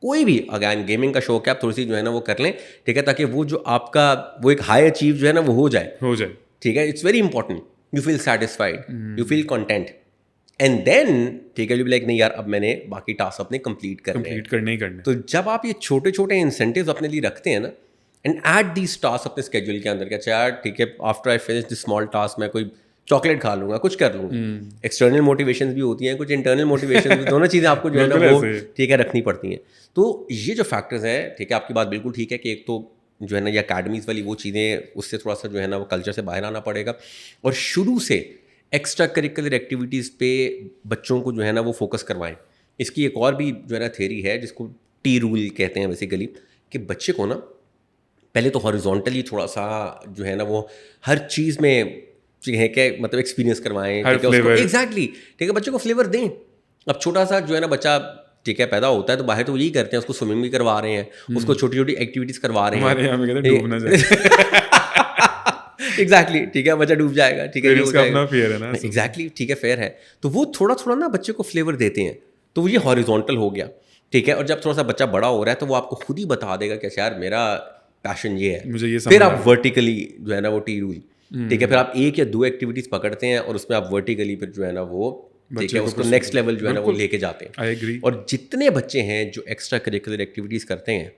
कोई भी अगैन गेमिंग का शौक है आप थोड़ी सी जो है ना वो कर लें, ठीक है, ताकि वो जो आपका वो एक हाई अचीव जो है ना वो हो जाए, ठीक है. It's very important. You feel satisfied, you feel content, and then ठीक है यू बी लाइक नहीं यार अब मैंने बाकी टास्क अपने कंप्लीट करने ही करने. तो जब आप ये छोटे छोटे इंसेंटिव्स अपने लिए रखते हैं ना, एंड ऐड दीज टास्क अपने स्केड्यूल के अंदर, अच्छा यार ठीक है after I finish this small task मैं कोई चॉकलेट खा लूंगा, कुछ कर लूंगा. एक्सटर्नल मोटिवेशंस भी होती हैं, कुछ इंटरनल मोटिवेशन भी, दोनों चीज़ें आपको जो है ना वो ठीक है रखनी पड़ती हैं. तो ये जो फैक्टर्स हैं, ठीक है, आपकी बात बिल्कुल ठीक है कि एक तो जो है ना ये अकेडमीज़ वाली वो चीज़ें, उससे थोड़ा सा जो है ना वो कल्चर से बाहर आना पड़ेगा, और शुरू से एक्स्ट्रा करिकुलर एक्टिविटीज़ पे बच्चों को जो है ना वो फोकस करवाएं. इसकी एक और भी जो है ना थ्योरी है जिसको टी रूल कहते हैं बेसिकली, कि बच्चे को ना पहले तो हॉरिजॉन्टली थोड़ा सा जो है ना वो हर चीज़ में है क्या मतलब एक्सपीरियंस करवाएं, एग्जैक्टली, ठीक है, बच्चे को फ्लेवर दें. अब छोटा सा जो है ना बच्चा ठीक है पैदा होता है तो बाहर तो यही करते हैं, उसको स्विमिंग भी करवा रहे हैं, उसको छोटी छोटी एक्टिविटीज़ करवा रहे हैं, हमारे यहाँ में कहते हैं डूबना चाहिए. एग्जैक्टली, ठीक है, बच्चा डूब जाएगा, ठीक है, उसका अपना फेयर है ना. एग्जैक्टली, ठीक है, फेयर है. तो वो थोड़ा थोड़ा ना बच्चे को फ्लेवर देते हैं, तो ये हॉरिजॉन्टल हो गया, ठीक है. और जब थोड़ा सा बच्चा बड़ा हो रहा है तो वो आपको खुद ही बता देगा कि यार मेरा पैशन ये है, मुझे ये फिर आप वर्टिकली जो है ना वो टी रूल, ठीक है, फिर आप एक या दो एक्टिविटीज़ पकड़ते हैं और उसमें आप वर्टिकली फिर जो है ना वो ठीक है उसको नेक्स्ट लेवल जो है ना वो लेके जाते हैं. I agree. और जितने बच्चे हैं जो एक्स्ट्रा करिकुलर एक्टिविटीज़ करते हैं,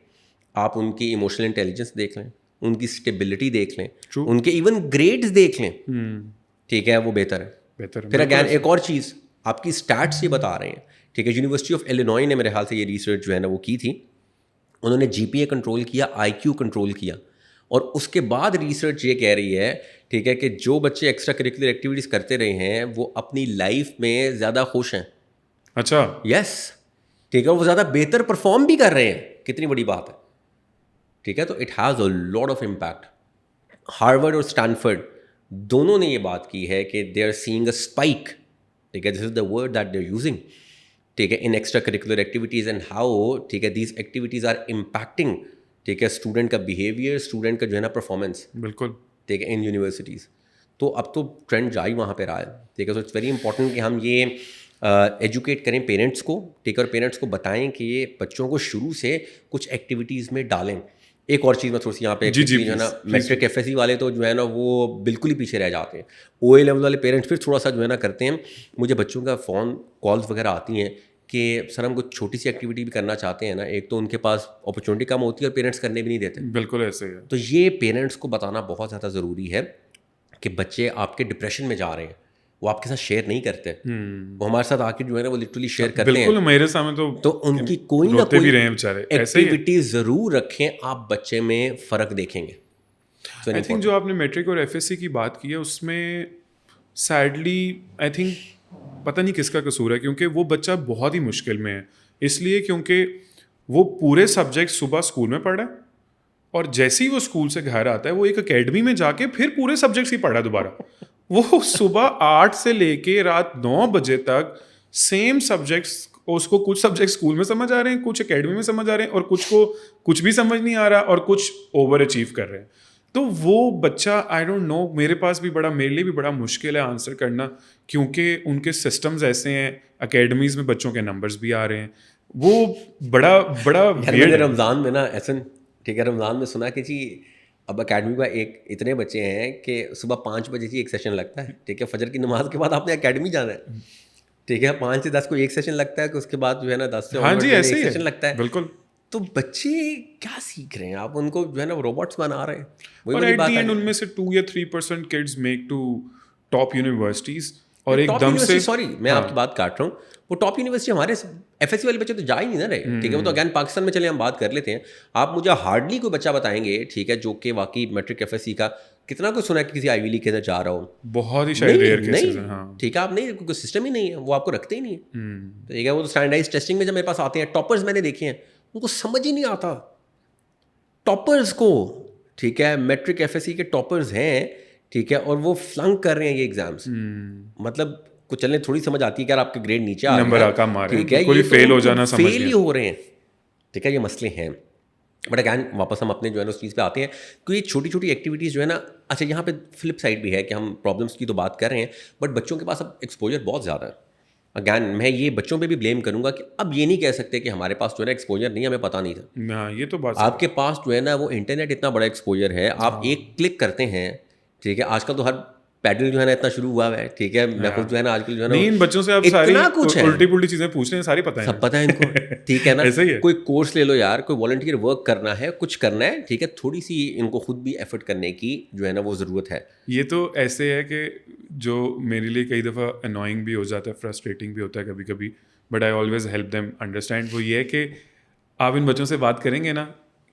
आप उनकी इमोशनल इंटेलिजेंस देख लें, उनकी स्टेबिलिटी देख लें, उनके इवन ग्रेड्स देख लें, ठीक है, वो बेहतर है. फिर अगैन एक और चीज़ आपकी स्टैट्स ये बता रहे हैं, ठीक है, यूनिवर्सिटी ऑफ इलिनॉय ने मेरे ख्याल से ये रिसर्च जो है ना वो की थी. उन्होंने जीपीए कंट्रोल किया, आईक्यू कंट्रोल किया, और उसके बाद रिसर्च ये कह रही है, ठीक है, कि जो बच्चे एक्स्ट्रा करिकुलर एक्टिविटीज़ करते रहे हैं वो अपनी लाइफ में ज़्यादा खुश हैं. अच्छा, यस, ठीक है, वो ज़्यादा बेहतर परफॉर्म भी कर रहे हैं. कितनी बड़ी बात है, ठीक है. तो it has a lot of impact. Harvard और स्टैनफोर्ड दोनों ने ये बात की है कि they are seeing a spike, ठीक है, this is the word that they are using, ठीक है, in extra curricular activities, and how, ठीक है, दीज एक्टिविटीज़ आर इम्पैक्टिंग, ठीक है, स्टूडेंट का बिहेवियर, स्टूडेंट का जो है ना परफॉर्मेंस, बिल्कुल, ठीक है, इन यूनिवर्सिटीज़. तो अब तो ट्रेंड जा ही वहाँ पे रहा है, ठीक है. सो इट्स वेरी इंपॉर्टेंट कि हम ये एजुकेट करें पेरेंट्स को, ठीक है, और पेरेंट्स को बताएं कि ये बच्चों को शुरू से कुछ एक्टिविटीज़ में डालें. एक और चीज़ मैं थोड़ी सी यहाँ पे जो है ना, मैट्रिक एफएससी वाले तो जो है ना वो बिल्कुल ही पीछे रह जाते हैं. ओए लेवल वाले पेरेंट्स फिर थोड़ा सा जो है ना करते हैं. मुझे बच्चों का फ़ोन कॉल्स वगैरह आती हैं कि सर हम कुछ छोटी सी एक्टिविटी भी करना चाहते हैं ना, एक तो उनके पास अपॉर्चुनिटी कम होती है और पेरेंट्स करने भी नहीं देते. बिल्कुल ऐसे ही है. तो ये पेरेंट्स को बताना बहुत ज़्यादा ज़रूरी है कि बच्चे आपके डिप्रेशन में जा रहे हैं, वो आपके साथ शेयर नहीं करते. वो हमारे साथ आके जो है ना वो लिटरली शेयर करते हैं. बिल्कुल, मेरे सामने तो उनकी कोई ना कोई भी रहे हैं बेचारे. एक्टिविटी ज़रूर रखें, आप बच्चे में फ़र्क देखेंगे. आई थिंक जो आपने मैट्रिक और एफएससी की बात की है उसमें सैडली आई थिंक पता नहीं किसका कसूर है, क्योंकि वो बच्चा बहुत ही मुश्किल में है. इसलिए क्योंकि वो पूरे सब्जेक्ट सुबह स्कूल में पढ़ा है और जैसे ही वो स्कूल से घर आता है वो एक एकेडमी में जाके फिर पूरे सब्जेक्ट्स ही पढ़ा दोबारा. वो सुबह 8 से लेके रात 9 बजे तक सेम सब्जेक्ट्स, उसको कुछ सब्जेक्ट स्कूल में समझ आ रहे हैं, कुछ एकेडमी में समझ आ रहे हैं, और कुछ को कुछ भी समझ नहीं आ रहा और कुछ ओवर अचीव कर रहे हैं. तो वो बच्चा आई डोंट नो, मेरे लिए भी बड़ा मुश्किल है आंसर करना, क्योंकि उनके सिस्टम्स ऐसे हैं. एकेडमीज में बच्चों के नंबर्स भी आ रहे हैं. वो बड़ा रमज़ान में ना ऐसा, ठीक है, रमज़ान में सुना कि जी अब अकेडमी का एक इतने बच्चे हैं कि सुबह 5 बजे जी एक सेशन लगता है, ठीक है, फजर की नमाज के बाद आपने अकेडमी जाना है, ठीक है, 5 से 10 को एक सेशन लगता है, कि उसके बाद जो है ना 10 से एक सेशन लगता है. बिल्कुल. तो बच्चे क्या सीख रहे हैं, आप उनको जो है ना रोबोट्स बना रहे हैं. और एट द एंड उनमें से 2 या 3% kids make to top universities, और एकदम से सॉरी मैं आपकी बात काट रहा हूँ, वो टॉप यूनिवर्सिटी हमारे एफएससी वाले बच्चे तो जा ही नहीं ना रहे, ठीक है. वो तो अगैन पाकिस्तान में चले हम बात कर लेते हैं. आप मुझे हार्डली कोई बच्चा बताएंगे, ठीक है, जो कि वाकई मैट्रिक एफएससी का कितना कुछ सुना है कि किसी आईवी लीग के अंदर जा रहा हो, बहुत ही शायद रेयर केसेस हैं. हाँ, ठीक है, आप नहीं, कोई सिस्टम ही नहीं है, वो आपको रखते ही नहीं है, ठीक है. वो तो स्टैंडर्डाइज टेस्टिंग में जब मेरे पास आते हैं टॉपर्स मैंने देखे हैं, उनको समझ ही नहीं आता टॉपर्स को, ठीक है, मैट्रिक एफएससी के टॉपर्स हैं, ठीक है, और वो फ्लंक कर रहे हैं ये एग्जाम्स. मतलब कुछ चलने थोड़ी समझ आती है कि यार आपके ग्रेड नीचे आ नंबर रहे हैं, ठीक है, कोई फेल हो जाना, समझ फेल ही हो रहे हैं, ठीक है, ये मसले हैं. बट अगैन वापस हम अपने जो है ना उस चीज़ पे आते हैं कि ये छोटी छोटी एक्टिविटीज़ जो है ना, अच्छा यहाँ पे फ्लिप साइड भी है कि हम प्रॉब्लम्स की तो बात कर रहे हैं, बट बच्चों के पास अब एक्सपोजर बहुत ज़्यादा है, अगैन मैं ये बच्चों पे भी ब्लेम करूंगा कि अब ये नहीं कह सकते कि हमारे पास जो है ना एक्सपोजर नहीं, हमें पता नहीं था। हाँ, ये तो बात आपके पास जो है ना वो इंटरनेट इतना बड़ा एक्सपोजर है, आप एक क्लिक करते हैं, ठीक है। आजकल तो हर पैडल जो है ना इतना शुरू हुआ है, ठीक है। मैं खुद जो है ना आजकल जो है ना नहीं, इन बच्चों से आप सारी इतना कुछ है, उल्टी पुल्टी चीजें पूछ रहे हैं, सारी पता है सब पता है इनको, ठीक है ना। ऐसा ही है। कोई कोर्स ले लो यार, कोई वॉलंटियर वर्क करना है, कुछ करना है, ठीक है। थोड़ी सी इनको खुद भी एफर्ट करने की जो है ना वो ज़रूरत है। ये तो ऐसे है कि जो मेरे लिए कई दफ़ा अनोइंग भी हो जाता है, फ्रस्ट्रेटिंग भी होता है कभी कभी, but I always help them understand. वो ये है कि आप इन बच्चों से बात करेंगे ना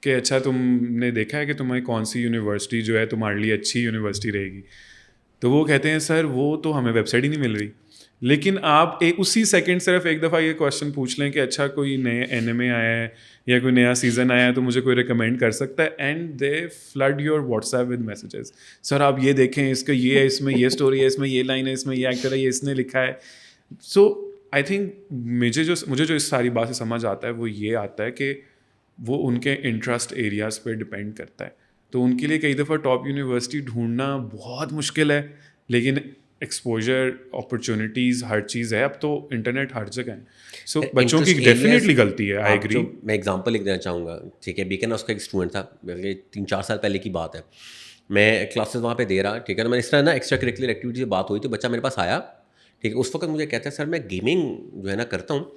कि अच्छा तुमने देखा है कि तुम्हारी कौन सी यूनिवर्सिटी जो है तुम्हारे लिए अच्छी यूनिवर्सिटी रहेगी, तो वो कहते हैं सर वो तो हमें वेबसाइट ही नहीं मिल रही। लेकिन आप उसी सेकंड सिर्फ एक दफ़ा ये क्वेश्चन पूछ लें कि अच्छा कोई नए एनिमे आया है या कोई नया सीज़न आया है तो मुझे कोई रिकमेंड कर सकता है, and they flood your WhatsApp with messages. Sir आप ये देखें, इसका ये है, इसमें ये स्टोरी है, इसमें ये लाइन है, इसमें ये एक्टर है, ये इसने लिखा है। सो आई थिंक मुझे जो इस सारी बात से समझ आता है वो ये आता है कि वो उनके इंटरेस्ट एरियाज़ पे डिपेंड करता है। तो उनके लिए कई दफ़ा टॉप यूनिवर्सिटी ढूंढना बहुत मुश्किल है, लेकिन एक्सपोजर, अपॉर्चुनिटीज़, हर चीज़ है। अब तो इंटरनेट हर जगह है। सो बच्चों की डेफिनेटली गलती है, आई एग्री। मैं एग्जांपल लिख देना चाहूँगा, ठीक है। बीकन उसका एक स्टूडेंट था, 3-4 साल पहले की बात है। मैं क्लासेस वहाँ पे दे रहा, ठीक है ना। मैंने इस तरह ना एक्स्ट्रा करिकुलर एक्टिविटी से बात हुई तो बच्चा मेरे पास आया, ठीक है। उस वक्त मुझे कहता है सर मैं गेमिंग जो है ना करता हूँ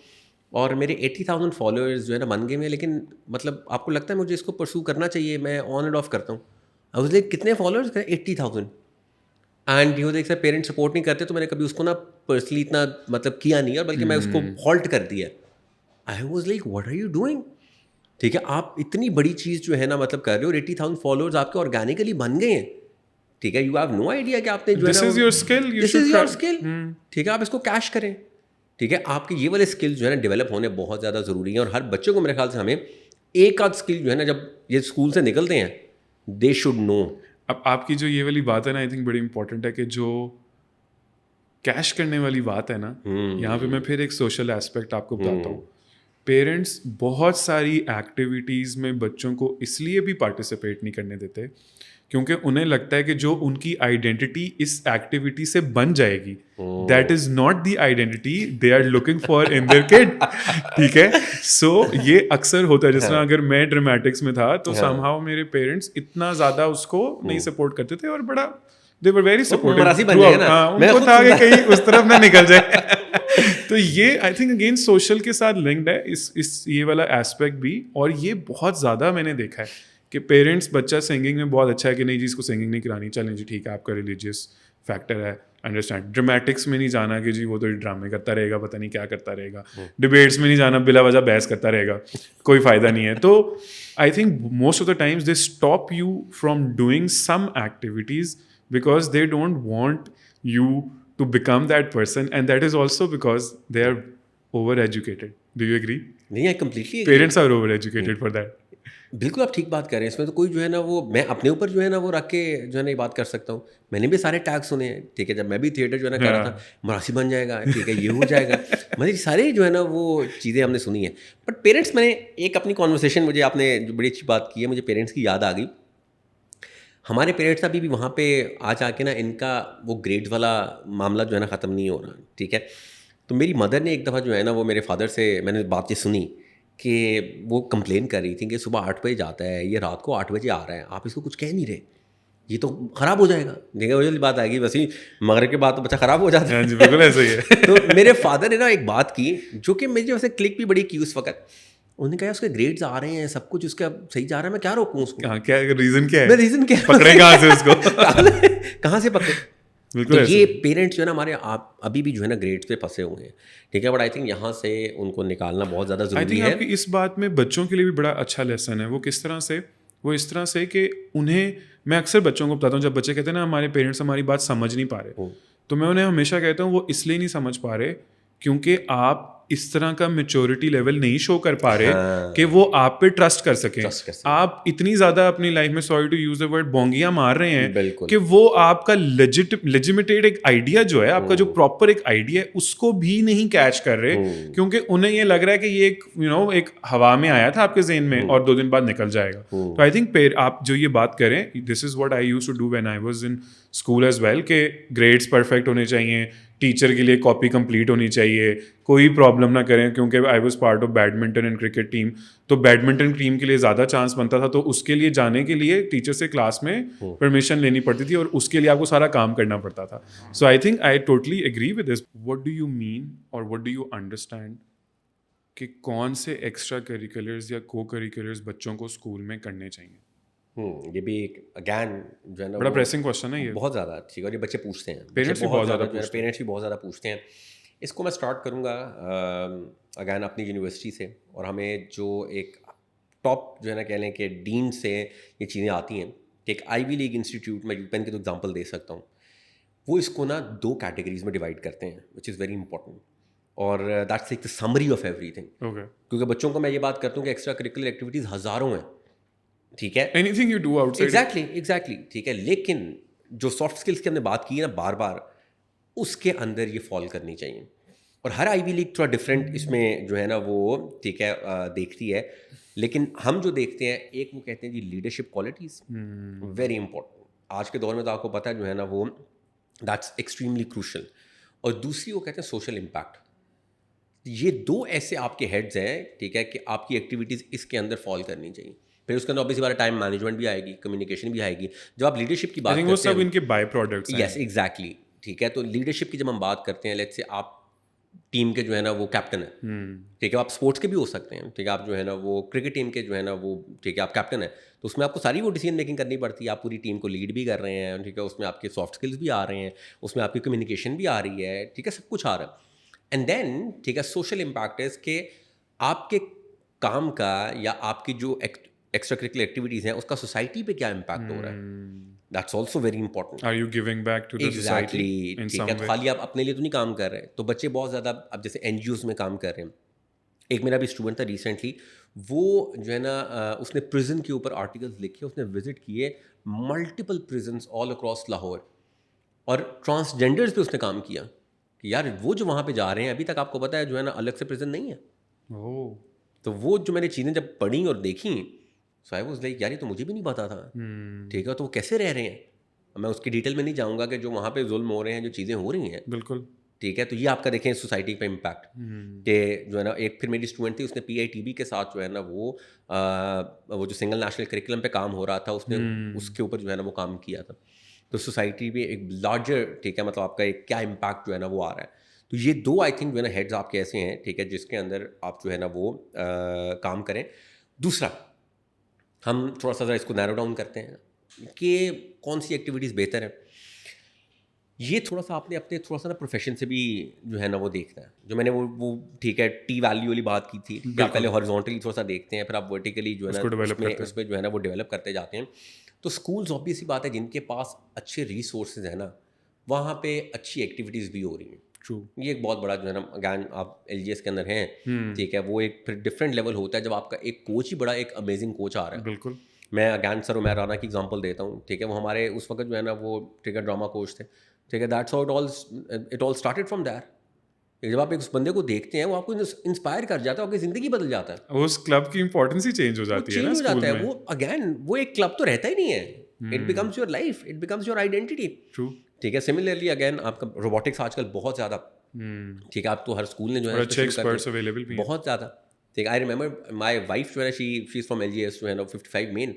और मेरे 80,000 फॉलोअर्स जो है ना बन गए हैं, लेकिन मतलब आपको लगता है मुझे इसको परस्यू करना चाहिए, मैं ऑन एंड ऑफ करता हूँ। आई वाज लाइक कितने फॉलोअर्स? 80,000। एंड यू देख सर पेरेंट्स सपोर्ट नहीं करते, तो मैंने कभी उसको ना पर्सनली इतना मतलब किया नहीं, और बल्कि मैं उसको हॉल्ट कर दिया। I was like what are you doing, ठीक है। आप इतनी बड़ी चीज़ जो है ना मतलब कर रहे हो, 80,000 फॉलोअर्स आपके ऑर्गेनिकली बन गए हैं, ठीक है। यू हैव नो आइडिया कि आपने जो है ना this is your skill, this is your skill, ठीक है। आप इसको कैश करें, ठीक है। आपके ये वाले स्किल जो है ना डेवलप होने बहुत ज़्यादा ज़रूरी है, और हर बच्चों को मेरे ख्याल से हमें एक आध स्किल जो है ना जब ये स्कूल से निकलते हैं दे शुड नो। अब आपकी जो ये वाली बात है ना, आई थिंक बड़ी इंपॉर्टेंट है कि जो कैश करने वाली बात है ना, यहाँ पे मैं फिर एक सोशल एस्पेक्ट आपको बताता हूँ। पेरेंट्स बहुत सारी एक्टिविटीज़ में बच्चों को इसलिए भी पार्टिसिपेट नहीं करने देते क्योंकि उन्हें लगता है कि जो उनकी आइडेंटिटी इस एक्टिविटी से बन जाएगी, that is not the identity they are looking for in their kid, ठीक है। सो ये अक्सर होता है, जिस तरह अगर मैं ड्रामेटिक्स में था तो समहाउ मेरे पेरेंट्स इतना ज़्यादा उसको नहीं सपोर्ट करते थे, और बड़ा दे वर वेरी सपोर्टिव, उनको था कि कहीं उस तरफ ना निकल जाए। तो ये आई थिंक अगेन सोशल के साथ लिंक्ड है इस ये वाला एस्पेक्ट भी। और ये बहुत ज़्यादा मैंने देखा है कि पेरेंट्स, बच्चा सिंगिंग में बहुत अच्छा है कि नहीं जी इसको सिंगिंग नहीं करानी, चलें जी ठीक है आपका रिलीजियस फैक्टर है, अंडरस्टैंड। ड्रामेटिक्स में नहीं जाना कि जी वो तो ड्रामे करता रहेगा, पता नहीं क्या करता रहेगा। डिबेट्स में नहीं जाना, बिला वजह बहस करता रहेगा, कोई फ़ायदा नहीं है। तो I think most of the times they stop you from doing some activities because they don't want you to become that person, and that is also because they are overeducated. Do you agree? नहीं, I completely agree. Parents are overeducated for that. बिल्कुल आप ठीक बात कर रहे हैं। इसमें तो कोई जो है ना वो मैं अपने ऊपर जो है ना वो रख के जो है ना ये बात कर सकता हूँ। मैंने भी सारे टैग सुने हैं, ठीक है। जब मैं भी थिएटर जो है ना कर रहा था, मरासी बन जाएगा, ठीक है, ये हो जाएगा, मतलब सारे जो है ना वो चीज़ें हमने सुनी है। बट पेरेंट्स, मैंने एक अपनी कॉन्वर्सेशन, मुझे आपने जो बड़ी अच्छी बात की है, मुझे पेरेंट्स की याद आ गई। हमारे पेरेंट्स अभी भी वहाँ पे आज आके ना इनका वो ग्रेड्स वाला मामला जो है ना ख़त्म नहीं हो रहा, ठीक है। तो मेरी मदर ने एक दफ़ा जो है ना वो मेरे फादर से मैंने बात ये सुनी कि वो कंप्लेन कर रही थी कि सुबह 8 बजे जाता है, ये रात को 8 बजे आ रहा है, आप इसको कुछ कह नहीं रहे, ये तो ख़राब हो जाएगा। देखिए वही वाली बात आएगी, वैसे ही मगरिब के बाद तो बच्चा ख़राब हो जाता है। बिल्कुल ऐसा ही है। तो मेरे फादर ने ना एक बात की जो कि मेरी वैसे क्लिक भी बड़ी की उस वक्त। उन्होंने कहा उसके ग्रेड्स आ रहे हैं, सब कुछ उसका सही जा रहा है, मैं क्या रोकूं उसको? क्या रीज़न क्या है? मैं रीज़न क्या पकड़े कहाँ से उसको? कहाँ से पकड़े? तो ये पेरेंट्स जो है ना हमारे आप अभी भी जो है ना ग्रेड्स पे फंसे हुए हैं, ठीक है। बट आई थिंक यहाँ से उनको निकालना बहुत ज़्यादा ज़रूरी है। आपकी इस बात में बच्चों के लिए भी बड़ा अच्छा लेसन है। वो किस तरह से? वो इस तरह से कि उन्हें, मैं अक्सर बच्चों को बताता हूँ, जब बच्चे कहते हैं ना हमारे पेरेंट्स हमारी बात समझ नहीं पा रहे, तो मैं उन्हें हमेशा कहता हूँ वो इसलिए नहीं समझ पा रहे क्योंकि आप इस तरह का मैच्योरिटी लेवल नहीं शो कर पा रहे कि वो आप पे ट्रस्ट कर सकें। आप इतनी ज़्यादा अपनी लाइफ में, sorry to use the word, बोंगियां मार रहे हैं कि वो आपका लेजिटिमेटेड एक आइडिया जो है, आपका जो प्रॉपर एक आइडिया है, उसको भी नहीं कैच कर रहे क्योंकि उन्हें ये लग रहा है कि ये एक एक हवा में आया था आपके ज़हन में और 2 दिन बाद निकल जाएगा। तो आई थिंक आप जो ये बात करें, this is what I used to do when I was in school as well, के ग्रेड्स परफेक्ट होने चाहिए, टीचर के लिए कॉपी कंप्लीट होनी चाहिए, कोई प्रॉब्लम ना करें, क्योंकि I was part of badminton and cricket team, तो बैडमिंटन टीम के लिए ज़्यादा चांस बनता था, तो उसके लिए जाने के लिए टीचर से क्लास में परमिशन लेनी पड़ती थी और उसके लिए आपको सारा काम करना पड़ता था. So I think I totally agree with this. What do you mean और व्हाट डू यू अंडरस्टैंड कि कौन से एक्स्ट्रा करिकुलर्स या को करिकुलर्स बच्चों को स्कूल में करने चाहिए? ये भी एक अगैन जो है ना बड़ा प्रेसिंग क्वेश्चन है ये. बहुत ज़्यादा ठीक है, और ये बच्चे पूछते हैं, पेरेंट्स भी बहुत ज़्यादा पूछते हैं. पेरेंट्स भी बहुत ज़्यादा पूछते हैं. इसको मैं स्टार्ट करूँगा अगैन अपनी यूनिवर्सिटी से, और हमें जो एक टॉप जो है ना कह लें कि डीन से ये चीज़ें आती हैं कि एक आईवी लीग इंस्टीट्यूट, मैं यूपेन के तो एग्जांपल दे सकता हूँ, वो इसको ना 2 कैटेगरीज में डिवाइड करते हैं, विच इज़ वेरी इंपॉर्टेंट, और that's like the summary of everything. क्योंकि बच्चों को मैं ये बात करता हूँ कि एक्स्ट्रा करिकुलर एक्टिविटीज़ हज़ारों हैं, ठीक है, anything you do outside. Exactly ठीक है, लेकिन जो सॉफ्ट स्किल्स की हमने बात की है ना बार बार, उसके अंदर ये फॉल करनी चाहिए. और हर आईवी लीग थोड़ा डिफरेंट इसमें जो है ना वो ठीक है देखती है, लेकिन हम जो देखते हैं, एक वो कहते हैं जी लीडरशिप क्वालिटीज़, वेरी इंपॉर्टेंट आज के दौर में, तो आपको पता है जो है ना वो दैट्स एक्सट्रीमली क्रूशल. और दूसरी वो कहते हैं सोशल इम्पैक्ट. ये 2 ऐसे आपके हेड्स हैं, ठीक है, कि आपकी एक्टिविटीज़ इसके अंदर फॉल करनी चाहिए. फिर उसके अंदर ऑब्वियसली टाइम मैनेजमेंट भी आएगी, कम्युनिकेशन भी आएगी. जब आप लीडरशिप की बात करते हैं, वो सब इनके बाय प्रोडक्ट्स हैं. यस एग्जैक्टली ठीक है. तो लीडरशिप की जब हम बात करते हैं, लेट्स से आप टीम के जो है ना वो कैप्टन है, ठीक है, आप स्पोर्ट्स के भी हो सकते हैं, ठीक है, आप जो है ना वो क्रिकेट टीम के जो है ना वो ठीक है आप कैप्टन है, तो उसमें आपको सारी वो डिसीजन मेकिंग करनी पड़ती है. आप पूरी टीम को लीड भी कर रहे हैं, ठीक है, उसमें आपके सॉफ्ट स्किल्स भी आ रहे हैं, उसमें आपकी कम्युनिकेशन भी आ रही है, ठीक है, सब कुछ आ रहा है. एंड देन ठीक है सोशल इम्पैक्ट इज के आपके काम का या आपकी जो एक्स्ट्रा करिकुलर एक्टिविटीज़ हैं उसका सोसाइटी पे क्या इम्पैक्ट हो रहा है. That's also very important. Are you giving back to the society in ठीक सम है, वे? तो खाली आप अपने लिए तो नहीं काम कर रहे. तो बच्चे बहुत ज़्यादा अब जैसे NGOs में काम कर रहे हैं. एक मेरा भी स्टूडेंट था रिसेंटली, वो जो है ना उसने प्रिजन के ऊपर आर्टिकल्स लिखे, उसने विजिट किए multiple prisons all across Lahore, और ट्रांसजेंडर्स पे उसने काम किया कि यार वो जो वहाँ पे जा रहे हैं, अभी तक आपको पता है जो है ना अलग से प्रिजन नहीं है. तो वो जो मैंने चीज़ें जब पढ़ी और देखी, सो आई वाज लाइक यार ये तो मुझे भी नहीं पता था. ठीक है, तो वो कैसे रह रहे हैं, मैं उसकी डिटेल में नहीं जाऊँगा कि जो वहाँ पे जुल्म हो रहे हैं, जो चीज़ें हो रही हैं. बिल्कुल ठीक है, तो ये आपका देखें सोसाइटी पे इम्पैक्ट कि जो है ना, एक फिर मेरी स्टूडेंट थी, उसने PITB के साथ जो है ना वो जो सिंगल नेशनल करिकुलम पे काम हो रहा था, उसने उसके ऊपर जो है ना वो काम किया था. तो सोसाइटी पे एक लार्जर ठीक है मतलब आपका एक क्या इम्पैक्ट जो है ना वो आ रहा है. तो ये 2 आई थिंक जो है ना हेड्स आपके ऐसे हैं, ठीक है, जिसके अंदर आप जो है ना वो काम करें. दूसरा, हम थोड़ा सा इसको नैरो डाउन करते हैं कि कौन सी एक्टिविटीज़ बेहतर है. ये थोड़ा सा आपने अपने थोड़ा सा ना प्रोफेशन से भी जो है ना वो देखना है. जो मैंने वो ठीक है T वैल्यू वाली बात की थी, आप पहले हॉरिजॉन्टली थोड़ा सा देखते हैं, फिर आप वर्टिकली जो है ना उसमें जो है ना वो डेवलप करते जाते हैं. तो स्कूल्स ऑब्वियसली बात है जिनके पास अच्छे रिसोर्सेज है ना, वहाँ पे अच्छी एक्टिविटीज़ भी हो रही हैं. ये एक बहुत बड़ा जो है ना अगैन आप LGS के अंदर हैं, ठीक है, वो एक फिर डिफरेंट लेवल होता है जब आपका एक कोच ही बड़ा एक अमेजिंग कोच आ रहा है. बिल्कुल. मैं अगैन सर उमैर राना की एग्जांपल देता हूँ, ठीक है, वो हमारे उस वक्त जो है ना वो ठीक है ड्रामा कोच थे, ठीक है. That's how it all started from there. जब आप एक उस बंदे को देखते हैं, वो आपको इंस्पायर कर जाता है, आपकी ज़िंदगी बदल जाता है. उस क्लब की इंपॉर्टेंस ही चेंज हो जाती है ना स्कूल में. वो अगैन वो एक क्लब तो रहता ही नहीं है, it becomes your life, it becomes your identity. True. ठीक है, सिमिलरली अगैन आपका रोबोटिक्स आजकल बहुत ज़्यादा ठीक है, आप तो हर स्कूल ने जो है अच्छे एक्सपर्ट्स अवेलेबल भी बहुत ज़्यादा. ठीक है, आई रिमेंबर माय वाइफ जो है शी इज़ फ्रॉम LGS जो है ना 55 मेन.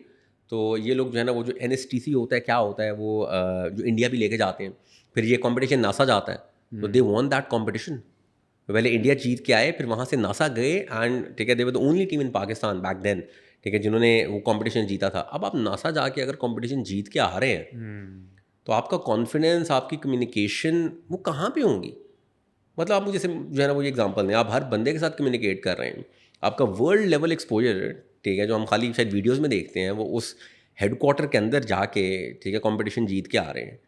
तो ये लोग जो है ना वो जो NSTC होता है, क्या होता है वो जो इंडिया भी लेके जाते हैं, फिर ये कंपटीशन नासा जाता है, तो दे वॉन दैट कंपटीशन. पहले इंडिया जीत के आए, फिर वहाँ से नासा गए, एंड ठीक है they were the only team in Pakistan back then, ठीक है, जिन्होंने वो कंपटीशन जीता था. अब आप नासा जाके अगर कंपटीशन जीत के आ रहे हैं, तो आपका कॉन्फिडेंस, आपकी कम्युनिकेशन वो कहाँ पे होंगी. मतलब आप मुझे जो है ना वो एग्जांपल दें, आप हर बंदे के साथ कम्युनिकेट कर रहे हैं, आपका वर्ल्ड लेवल एक्सपोजर, ठीक है, जो हम खाली शायद वीडियोस में देखते हैं, वो उस हेडक्वार्टर के अंदर जाके ठीक है कंपटीशन जीत के आ रहे हैं.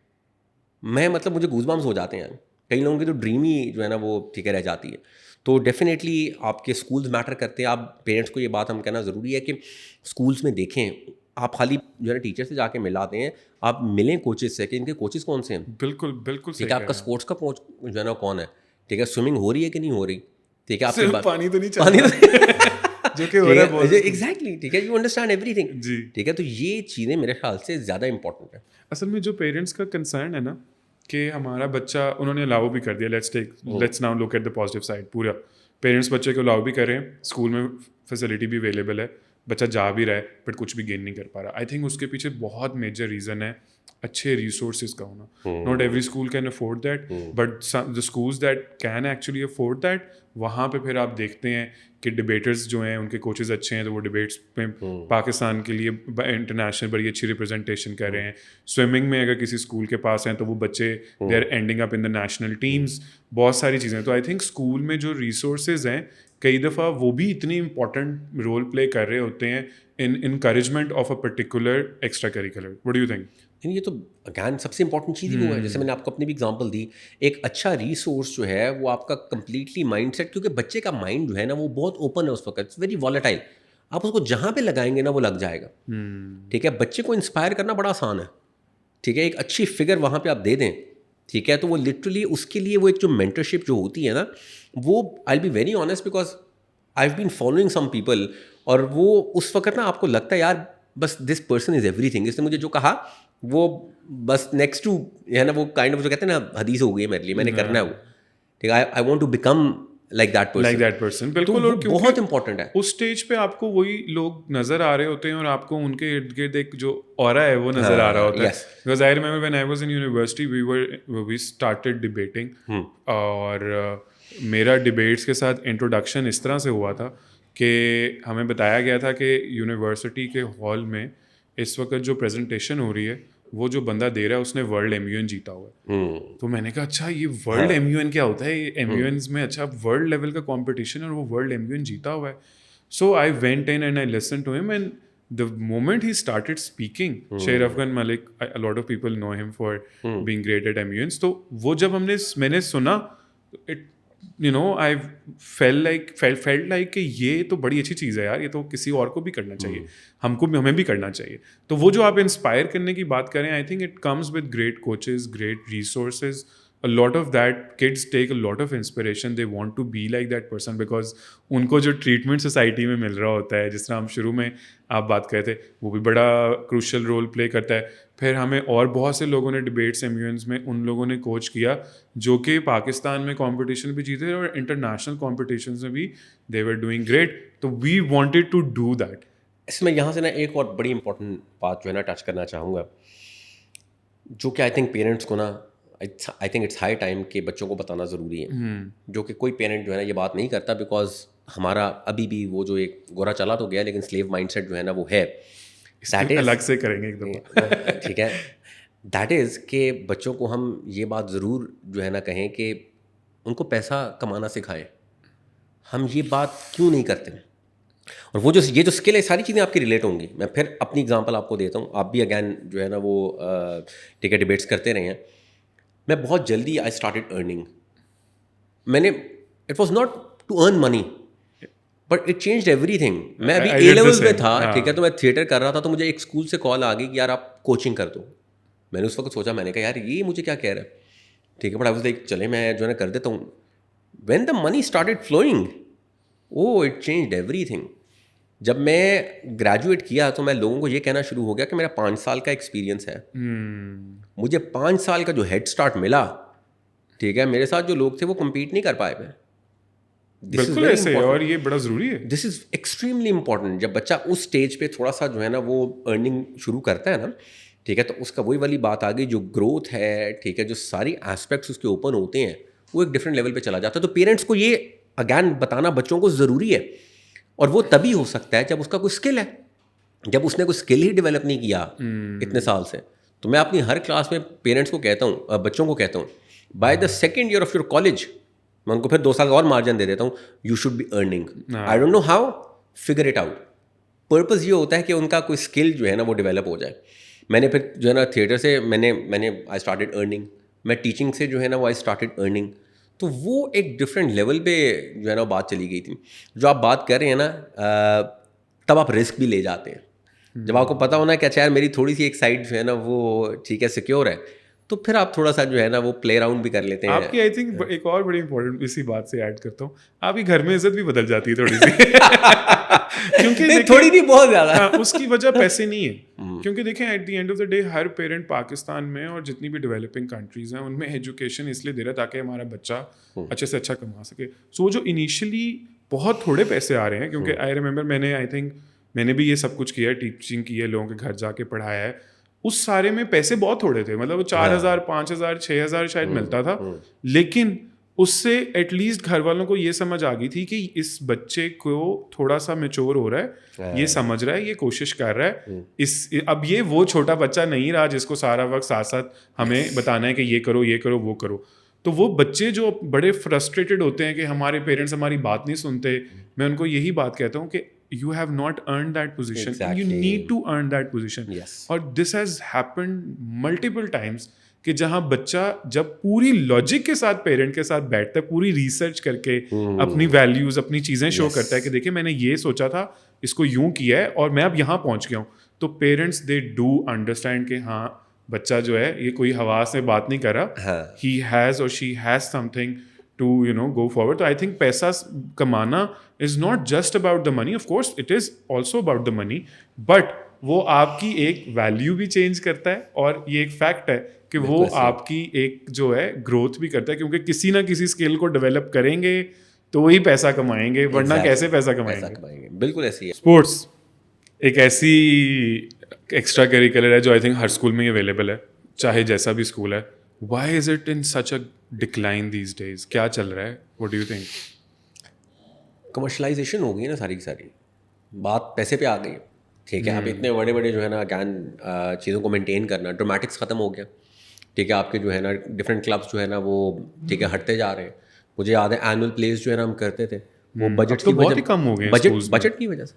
मैं मतलब मुझे गूज़बम्स हो जाते हैं. कई लोगों की तो ड्रीम ही जो है ना वो ठीक है रह जाती है. तो डेफिनेटली आपके स्कूल्स मैटर करते हैं. आप पेरेंट्स को ये बात हम कहना ज़रूरी है कि स्कूल्स में देखें, आप खाली जो है ना टीचर से जाके मिलाते हैं, आप मिलें कोचेस से कि इनके कोचेस कौन से हैं. बिल्कुल बिल्कुल ठीक है, आपका स्पोर्ट्स का कोच जो है ना कौन है, ठीक है, स्विमिंग हो रही है कि नहीं हो रही, ठीक है, आपके पानी तो नहीं चल जो कि हो रहा है एग्जैक्टली, ठीक है, यू अंडरस्टैंड एवरीथिंग जी. ठीक है, तो ये चीज़ें मेरे ख्याल से ज़्यादा इंपॉर्टेंट है. असल में जो पेरेंट्स का कंसर्न है ना कि हमारा बच्चा, उन्होंने अलाउ भी कर दिया, let's now look at the positive side, पूरा पेरेंट्स बच्चे को अलाउ भी कर रहे हैं, स्कूल में फैसिलिटी भी अवेलेबल है, बच्चा जा भी रहा है बट कुछ भी गेन नहीं कर पा रहा। आई थिंक उसके पीछे बहुत मेजर रीज़न है अच्छे रिसोर्सेज का होना। Not every school can afford that, but the schools that can actually afford that, वहाँ पे फिर आप देखते हैं कि डिबेटर्स जो हैं उनके कोचेस अच्छे हैं, तो वो डिबेट्स में पाकिस्तान के लिए इंटरनेशनल बड़ी अच्छी रिप्रेजेंटेशन कर रहे हैं। स्विमिंग में अगर किसी स्कूल के पास हैं तो वो बच्चे they are ending up in the national teams, बहुत सारी चीज़ें। तो आई थिंक स्कूल में जो रिसोर्सेज हैं कई दफ़ा वो भी इतनी इंपॉर्टेंट रोल प्ले कर रहे होते हैं in encouragement of a particular extra curricular. What do you think? ये तो अगैन सबसे इंपॉर्टेंट चीज़ ही वो है, जैसे मैंने आपको अपनी भी एग्जांपल दी, एक अच्छा रिसोर्स जो है वो आपका कंप्लीटली माइंडसेट, क्योंकि बच्चे का माइंड जो है ना वो बहुत ओपन है उस वक्त, इट्स वेरी वॉलेटाइल, आप उसको जहाँ पे लगाएंगे ना वो लग जाएगा। ठीक है, बच्चे को इंस्पायर करना बड़ा आसान है। ठीक है, एक अच्छी फिगर वहाँ पे आप दे दें, ठीक है, तो वो लिटरली उसके लिए वो एक जो मेंटरशिप जो होती है ना, वो I will be very honest because I have been following some people, और वो उस वक्त ना आपको लगता है यार बस दिस पर्सन इज़ एवरीथिंग, इसने मुझे जो कहा वो बस नेक्स्ट टू है ना, वो काइंड ऑफ जो कहते हैं ना हदीस हो गई है मेरे लिए, मैंने करना है वो। ठीक है, I want to become like that person. बिल्कुल, और बहुत इंपॉर्टेंट है उस स्टेज पे आपको वही लोग नजर आ रहे होते हैं और आपको उनके इर्द गिर्द एक जो ऑरा है वो नजर आ रहा होता है। Because I remember when I was in university we started debating, और मेरा डिबेट्स के साथ इंट्रोडक्शन इस तरह से हुआ था कि हमें बताया गया था कि यूनिवर्सिटी के हॉल में इस वक्त जो प्रेजेंटेशन हो रही है वो जो बंदा दे रहा है उसने वर्ल्ड MUN जीता हुआ है। तो मैंने कहा अच्छा ये वर्ल्ड MUN क्या होता है, ये MUNs में अच्छा वर्ल्ड लेवल का कंपटीशन है और वो वर्ल्ड MUN जीता हुआ है। So I went in and I listen to him, and the moment he started speaking, Sher Afghan Malik, a lot of people know him for being great at MUNs, तो वो जब मैंने सुना, it I felt like कि ये तो बड़ी अच्छी चीज़ है यार, ये तो किसी और को भी करना चाहिए, हमें भी करना चाहिए। तो वो जो आप इंस्पायर करने की बात करें, I think it comes with great coaches, great resources, a lot of that kids take a lot of inspiration, they want to be like that person because उनको जो ट्रीटमेंट सोसाइटी में मिल रहा होता है, जिस तरह हम शुरू में आप बात कर रहे थे, वो भी बड़ा क्रूशल रोल प्ले करता है। फिर हमें और बहुत से लोगों ने डिबेट्स MUNs में उन लोगों ने कोच किया जो कि पाकिस्तान में कंपटीशन भी जीते और इंटरनेशनल कॉम्पिटिशन में भी दे वर डूइंग ग्रेट। तो we wanted to do that. इसमें यहाँ से ना एक और बड़ी इंपॉर्टेंट बात जो है ना टच करना चाहूँगा, जो कि आई थिंक पेरेंट्स को ना I think it's high time कि बच्चों को बताना ज़रूरी है, जो कि कोई पेरेंट जो है ना ये बात नहीं करता, बिकॉज हमारा अभी भी वो जो एक गोरा चला तो गया लेकिन स्लेव माइंडसेट जो है ना वो है। अलग से करेंगे एक दफ़ा, ठीक है, दैट इज़ कि बच्चों को हम ये बात ज़रूर जो है ना कहें कि उनको पैसा कमाना सिखाएं। हम ये बात क्यों नहीं करते? और वो जो ये जो स्किल है, सारी चीज़ें आपकी रिलेट होंगी। मैं फिर अपनी एग्जांपल आपको देता हूँ, आप भी अगैन जो है ना वो ठीक है डिबेट्स करते रहे हैं। मैं बहुत जल्दी आई स्टार्टेड अर्निंग, मैंने it was not to earn money but it changed everything. मैं अभी A लेवल में था, ठीक है, तो मैं थिएटर कर रहा था, तो मुझे एक स्कूल से कॉल आ गई कि यार आप कोचिंग कर दो। मैंने उस वक्त सोचा, मैंने कहा यार ये मुझे क्या कह रहा है, ठीक है, बट आई वाज लाइक चले मैं जो है ना कर देता हूँ। When the money started flowing, oh it changed everything. जब मैं ग्रेजुएट किया तो मैं लोगों को ये कहना शुरू हो गया कि मेरा 5 साल का एक्सपीरियंस है। मुझे 5 साल का जो हेड स्टार्ट मिला, ठीक है, मेरे साथ जो लोग थे वो कम्पीट नहीं कर पाए थे। बिल्कुल ऐसे, और ये बड़ा ज़रूरी है। This is extremely important. जब बच्चा उस स्टेज पे थोड़ा सा जो है ना वो अर्निंग शुरू करता है ना, ठीक है, तो उसका वही वाली बात आ गई, जो ग्रोथ है, ठीक है, जो सारी एस्पेक्ट्स उसके ओपन होते हैं वो एक डिफरेंट लेवल पे चला जाता है। तो पेरेंट्स को ये अगैन बताना बच्चों को ज़रूरी है, और वो तभी हो सकता है जब उसका कोई स्किल है। जब उसने कोई स्किल ही डेवलप नहीं किया इतने साल से, तो मैं अपनी हर क्लास में पेरेंट्स को कहता हूँ, बच्चों को कहता हूँ, by the second year of your college, मैं उनको फिर 2 साल का और मार्जिन दे देता हूँ, you should be earning. I don't know how, figure it out. Purpose ये होता है कि उनका कोई स्किल जो है ना वो डेवलप हो जाए। मैंने फिर जो है ना थिएटर से मैंने आई स्टार्टेड अर्निंग, मैं टीचिंग से जो है ना वो आई स्टार्टेड अर्निंग। तो वो एक डिफरेंट लेवल पे जो है ना बात चली गई थी। जो आप बात कर रहे हैं ना, तब आप रिस्क भी ले जाते हैं। जब आपको पता होना कि अच्छा यार मेरी थोड़ी सी एक साइड जो है ना वो ठीक है सिक्योर है, तो फिर आप थोड़ा सा जो है ना वो प्ले अराउंड भी कर लेते हैं। आपकी आई थिंक एक और बड़ी इंपॉर्टेंट इसी बात से ऐड करता हूँ, आपकी घर में इज्जत भी बदल जाती है थोड़ी सी। क्योंकि नहीं, थोड़ी नहीं, बहुत ज्यादा। हाँ, उसकी वजह पैसे नहीं है। क्योंकि देखें at the end of the day her parent Pakistan में और जितनी भी डेवलपिंग कंट्रीज हैं उनमें एजुकेशन इसलिए दे रहा है ताकि हमारा बच्चा अच्छे से अच्छा कमा सके। सो जो इनिशियली बहुत थोड़े पैसे आ रहे हैं, क्योंकि आई रिमेंबर मैंने भी ये सब कुछ किया है, टीचिंग की है, लोगों के घर जाके पढ़ाया है, उस सारे में पैसे बहुत थोड़े थे, मतलब 4,000 5,000 6,000 शायद मिलता था, लेकिन उससे एटलीस्ट घर वालों को ये समझ आ गई थी कि इस बच्चे को थोड़ा सा मैच्योर हो रहा है, ये समझ रहा है, ये कोशिश कर रहा है। अब ये वो छोटा बच्चा नहीं रहा जिसको सारा वक्त साथ साथ हमें बताना है कि ये करो वो करो। तो वो बच्चे जो बड़े फ्रस्ट्रेटेड होते हैं कि हमारे पेरेंट्स हमारी बात नहीं सुनते, मैं उनको यही बात कहता हूँ कि you have not earned that position. Exactly. You need to earn that position. Yes. और this has happened multiple times कि जहाँ बच्चा जब पूरी लॉजिक के साथ पेरेंट के साथ बैठता है, पूरी रिसर्च करके अपनी वैल्यूज अपनी चीज़ें शो करता है कि देखिए मैंने ये सोचा था, इसको यूं किया है और मैं अब यहाँ पहुँच गया हूँ, तो पेरेंट्स दे डू अंडरस्टैंड कि हाँ बच्चा जो है ये कोई हवा से बात नहीं कर रहा, ही हैज़ और she has something to go forward. तो I think पैसा कमाना is not just about the money. Of course it is also about the money, but वो आपकी एक वैल्यू भी चेंज करता है और ये एक फैक्ट है कि वो आपकी एक जो है ग्रोथ भी करता है, क्योंकि किसी ना किसी स्किल को डेवलप करेंगे तो वही पैसा कमाएंगे, वरना कैसे पैसा कमाएंगे। बिल्कुल ऐसी है। स्पोर्ट्स एक ऐसी एक्स्ट्रा करिकुलर है जो आई थिंक हर स्कूल में अवेलेबल है, चाहे जैसा भी स्कूल है। Why is it in such a decline these days? क्या चल रहा है? What do you think? Commercialisation हो गई ना सारी की सारी, बात पैसे पे आ गई। ठीक है, अब इतने बड़े बड़े जो है ना ज्ञान चीज़ों को मेंटेन करना, ड्रामेटिक्स ख़त्म हो गया। ठीक है, आपके जो है ना डिफरेंट क्लब्स जो है ना वो ठीक है हटते जा रहे हैं। मुझे याद है एनुअल प्लेस जो है ना हम करते थे, वो बजट तो बहुत ही कम हो गए बजट की वजह से।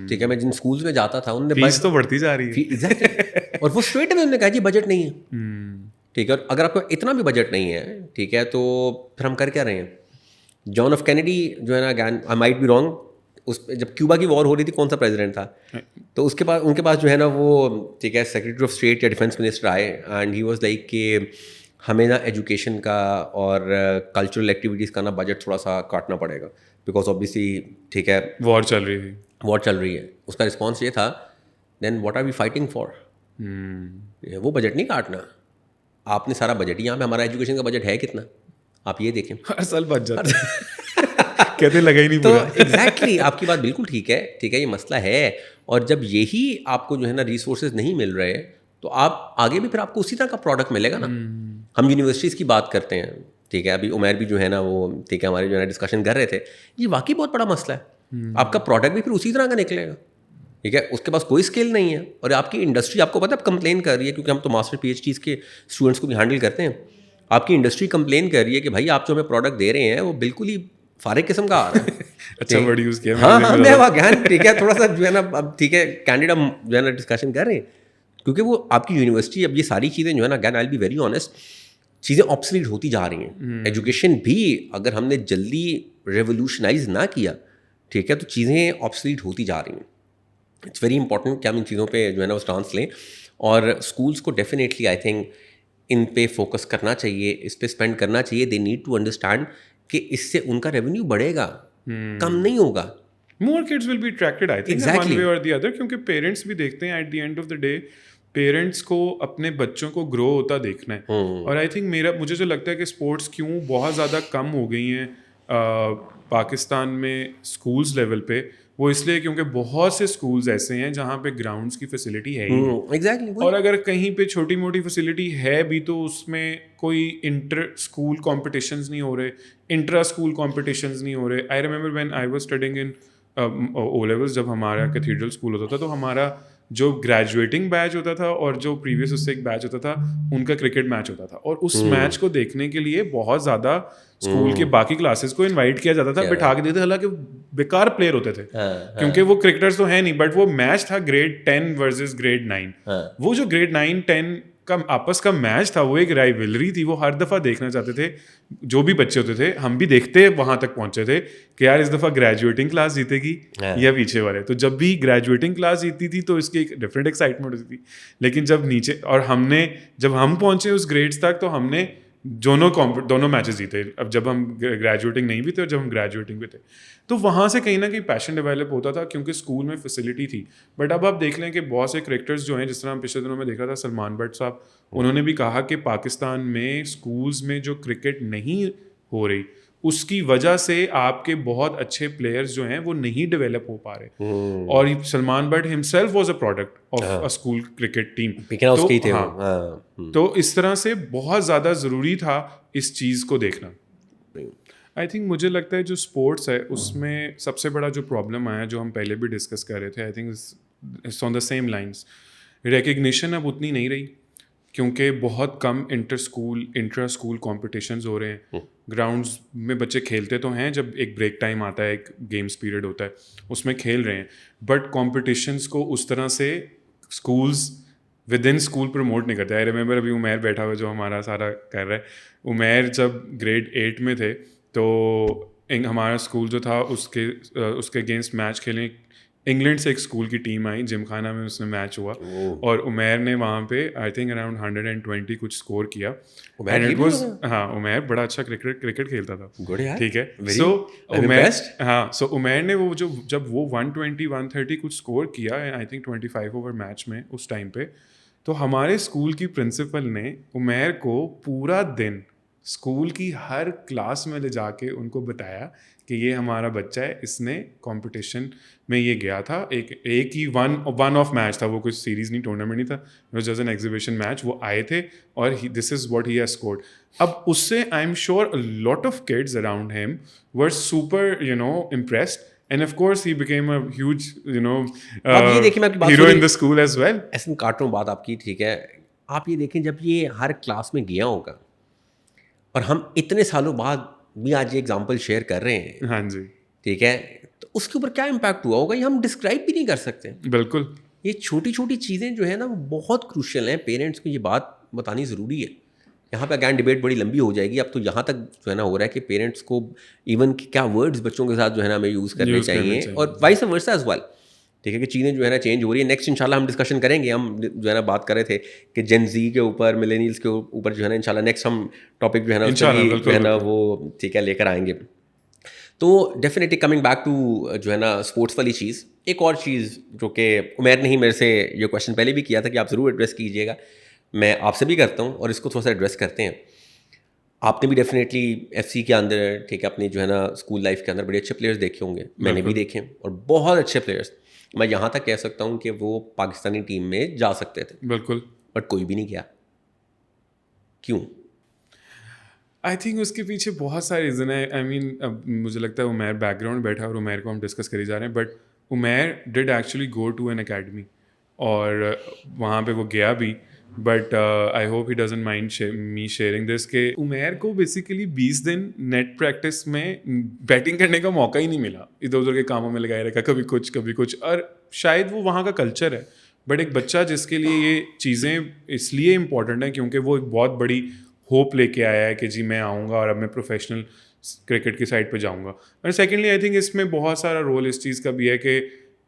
ठीक है, मैं जिन स्कूल्स में जाता था उनने फीस तो बढ़ती जा रही है। एग्जैक्टली, और वो स्ट्रेट में उन्होंने कहा जी बजट नहीं है। ठीक है, अगर आपको इतना भी बजट नहीं है, ठीक है, तो फिर हम कर क्या रहे हैं। जॉन एफ कैनेडी जो है ना, again I might be wrong, उस जब क्यूबा की वॉर हो रही थी कौन सा प्रेसिडेंट था, तो उनके पास जो है ना वो ठीक है सेक्रेटरी ऑफ स्टेट या डिफेंस मिनिस्टर आए एंड ही वाज लाइक कि हमें ना एजुकेशन का और कल्चरल एक्टिविटीज़ का ना बजट थोड़ा सा काटना पड़ेगा, बिकॉज ऑब्वियसली ठीक है वॉर चल रही है। उसका रिस्पॉन्स ये था, then what are we fighting for. वो बजट नहीं काटना, आपने सारा बजट, यहाँ पे हमारा एजुकेशन का बजट है कितना आप ये देखें, हर साल बच जाता है कहते लगा ही नहीं तो पूरा। एग्जैक्टली आपकी बात बिल्कुल ठीक है, ये मसला है। और जब यही आपको जो है ना रिसोर्सेज नहीं मिल रहे, तो आप आगे भी फिर आपको उसी तरह का प्रोडक्ट मिलेगा ना। हम यूनिवर्सिटीज़ की बात करते हैं, ठीक है, अभी उमैर भी जो है ना वो ठीक है हमारे जो है ना डिस्कशन कर रहे थे, ये वाकई बहुत बड़ा मसला है। आपका प्रोडक्ट भी फिर उसी तरह का निकलेगा। ठीक है, उसके पास कोई स्किल नहीं है और आपकी इंडस्ट्री, आपको पता है, कंप्लेन कर रही है, क्योंकि हम तो मास्टर PhDs के स्टूडेंट्स को भी हैंडल करते हैं। आपकी इंडस्ट्री कंप्लेन कर रही है कि भाई आप जो हमें प्रोडक्ट दे रहे हैं वो बिल्कुल ही फारिग किस्म का आ रहा है। अच्छा वर्ड यूज़ किया। हाँ, मैं वहाँ ज्ञान ठीक है थोड़ा सा जो है ना, अब ठीक है कैंडिड हम जो है ना डिस्कशन कर रहे हैं, क्योंकि वो आपकी यूनिवर्सिटी, अब ये सारी चीज़ें जो है ना, ज्ञान आई बी वेरी ऑनेस्ट, चीज़ें ऑब्सोलीट होती जा रही हैं। एजुकेशन भी अगर हमने जल्दी रेवोल्यूशनाइज ना किया, ठीक है, तो चीज़ें ऑब्सोलीट होती जा रही हैं। इट्स वेरी इंपॉर्टेंट कि हम इन चीज़ों पे जो है ना वो स्टांस लें, और स्कूल्स को डेफिनेटली आई थिंक इन पे फोकस करना चाहिए, इस पे स्पेंड करना चाहिए। दे नीड टू अंडरस्टैंड कि इससे उनका रेवेन्यू बढ़ेगा, कम नहीं होगा। मोर kids will be attracted I think one way और द अदर, क्योंकि पेरेंट्स भी देखते हैं at the end of the day, parents को अपने बच्चों को ग्रो होता देखना है। और आई थिंक मुझे जो लगता है कि स्पोर्ट्स क्यों बहुत ज़्यादा कम हो गई हैं पाकिस्तान में स्कूल्स लेवल पे, वो इसलिए क्योंकि बहुत से स्कूल्स ऐसे हैं जहाँ पे ग्राउंड्स की फैसिलिटी है ही एग्जैक्टली। और अगर कहीं पे छोटी मोटी फैसिलिटी है भी तो उसमें कोई इंटर स्कूल कॉम्पिटिशन्स नहीं हो रहे, इंट्रा स्कूल कॉम्पिटिशन्स नहीं हो रहे। I remember when I was studying in O levels, जब हमारा कैथेड्रल स्कूल होता था तो हमारा जो ग्रेजुएटिंग बैच होता था और जो प्रीवियस उससे एक बैच होता था, उनका क्रिकेट मैच होता था, और उस मैच को देखने के लिए बहुत ज़्यादा स्कूल के बाकी क्लासेस को इनवाइट किया जाता था, बिठा के देते, हालांकि बेकार प्लेयर होते थे क्योंकि वो क्रिकेटर्स तो है नहीं, बट वो मैच था ग्रेड 10 वर्सेस ग्रेड 9। वो जो ग्रेड 9 10 का आपस का मैच था, वो एक राइवलरी थी, वो हर दफ़ा देखना चाहते थे जो भी बच्चे होते थे। हम भी देखते वहाँ तक पहुँचे थे कि यार इस दफ़ा ग्रेजुएटिंग क्लास जीतेगी या पीछे वाले। तो जब भी ग्रेजुएटिंग क्लास जीती थी तो इसकी एक डिफरेंट एक्साइटमेंट होती थी, लेकिन जब नीचे, और जब हम पहुँचे उस ग्रेड्स तक तो हमने दोनों मैचेस जीते, अब जब हम ग्रेजुएटिंग नहीं भी थे और जब हम ग्रेजुएटिंग भी थे। तो वहाँ से कहीं ना कहीं पैशन डेवलप होता था क्योंकि स्कूल में फैसिलिटी थी। बट अब आप देख लें कि बहुत से क्रिकेटर्स जो हैं, जिस तरह हम पिछले दिनों में देख रहा था सलमान बट साहब, उन्होंने भी कहा कि पाकिस्तान में स्कूल्स में जो क्रिकेट नहीं हो रही उसकी वजह से आपके बहुत अच्छे प्लेयर्स जो हैं वो नहीं डेवलप हो पा रहे। और Salman but himself was a product of a school cricket team. बिकना उसके ही थे हाँ, वो। हाँ। तो इस तरह से बहुत ज़्यादा ज़रूरी था इस चीज़ को देखना। आई थिंक मुझे लगता है जो स्पोर्ट्स है उसमें सबसे बड़ा जो प्रॉब्लम आया, जो हम पहले भी डिस्कस कर रहे थे, I think it's on the same lines. Recognition अब उतनी नहीं रही क्योंकि बहुत कम इंटर स्कूल कॉम्पिटिशन्स हो रहे हैं। ग्राउंड्स में बच्चे खेलते तो हैं, जब एक ब्रेक टाइम आता है, एक गेम्स पीरियड होता है, उसमें खेल रहे हैं, बट कॉम्पिटिशन्स को उस तरह से schools with in school promote नहीं करते। आई रिमेंबर अभी उमैर बैठा हुआ जो हमारा सारा कर रहा है, उमैर जब ग्रेड 8 में थे तो हमारा स्कूल जो था उसके अगेंस्ट मैच खेलें, इंग्लैंड से एक स्कूल की टीम आई, जिमखाना में उसमें मैच हुआ और उमैर ने वहाँ पे आई थिंक अराउंड 120 कुछ स्कोर किया। एंड इट वाज, हाँ, उमैर बड़ा अच्छा क्रिकेट खेलता था, ठीक है। सो उमैर, हाँ, सो उमैर ने वो जब वो 120-130 कुछ स्कोर किया आई थिंक 25 ओवर मैच में उस टाइम पे, तो हमारे स्कूल की प्रिंसिपल ने उमैर को पूरा दिन स्कूल की हर क्लास में ले जाके उनको बताया कि ये हमारा बच्चा है, इसने कंपटीशन में ये गया था, एक ही वन ऑफ मैच था वो, कुछ सीरीज नहीं, टूर्नामेंट नहीं था, it was just an exhibition match, वो आए थे और this is what he has scored. अब उससे I am sure a lot of kids around him were super impressed and of course he became a huge ये देखिए, मैं आपकी बात hero in the school as well। ऐसे में काट रहा हूँ बात आपकी, ठीक है। आप ये देखें, जब ये हर क्लास में गया होगा और हम इतने सालों बाद भी आज ये एग्जाम्पल शेयर कर रहे हैं, हाँ जी, ठीक है, तो उसके ऊपर क्या इम्पैक्ट हुआ होगा ये हम डिस्क्राइब भी नहीं कर सकते। बिल्कुल, ये छोटी छोटी चीज़ें जो है ना वो बहुत क्रूशियल हैं, पेरेंट्स को ये बात बतानी ज़रूरी है। यहाँ पे अगैन डिबेट बड़ी लंबी हो जाएगी, अब तो यहाँ तक जो है ना हो रहा है कि पेरेंट्स को इवन क्या वर्ड्स बच्चों के साथ जो है ना हमें यूज़ करने चाहिए और वाइस वर्सा एज वेल, ठीक है, कि चीज़ें जो है ना चेंज हो रही है। नेक्स्ट इंशाल्लाह हम डिस्कशन करेंगे, हम जो है ना बात कर रहे थे कि जेन जी के ऊपर, मिलेनियल्स के ऊपर जो है ना इंशाल्लाह नेक्स्ट हम टॉपिक जो है ना जो है ना वो, ठीक है, लेकर आएंगे। तो डेफिनेटली कमिंग बैक टू जो है ना स्पोर्ट्स वाली चीज़, एक और चीज़ जो कि उमैर ने ही मेरे से ये क्वेश्चन पहले भी किया था कि आप ज़रूर एड्रेस कीजिएगा, मैं आपसे भी करता हूँ और इसको थोड़ा सा एड्रेस करते हैं। आपने भी डेफिनेटली एफसी के अंदर, ठीक है, अपनी जो है ना स्कूल लाइफ के अंदर बड़े अच्छे प्लेयर्स देखे होंगे, मैंने भी देखे, और बहुत अच्छे प्लेयर्स। मैं यहाँ तक कह सकता हूँ कि वो पाकिस्तानी टीम में जा सकते थे, बिल्कुल, बट कोई भी नहीं गया। क्यों? आई थिंक उसके पीछे बहुत सारे रीज़न है। आई मीन अब मुझे लगता है उमैर बैकग्राउंड बैठा और उमैर को हम डिस्कस कर ही जा रहे हैं, but Umair did actually go to an academy और वहाँ पे वो गया भी, but I hope he doesn't mind me sharing this कि उमैर को बेसिकली 20 दिन नेट प्रैक्टिस में बैटिंग करने का मौका ही नहीं मिला, इधर उधर के कामों में लगाए रखा, कभी कुछ, और शायद वो वहाँ का कल्चर है। बट एक बच्चा जिसके लिए ये चीज़ें इसलिए इम्पॉर्टेंट है क्योंकि वो एक बहुत बड़ी होप लेके आया है कि जी मैं आऊँगा और अब मैं प्रोफेशनल क्रिकेट की साइड पे जाऊँगा। और सेकेंडली आई थिंक इसमें बहुत सारा रोल इस चीज़ का भी है कि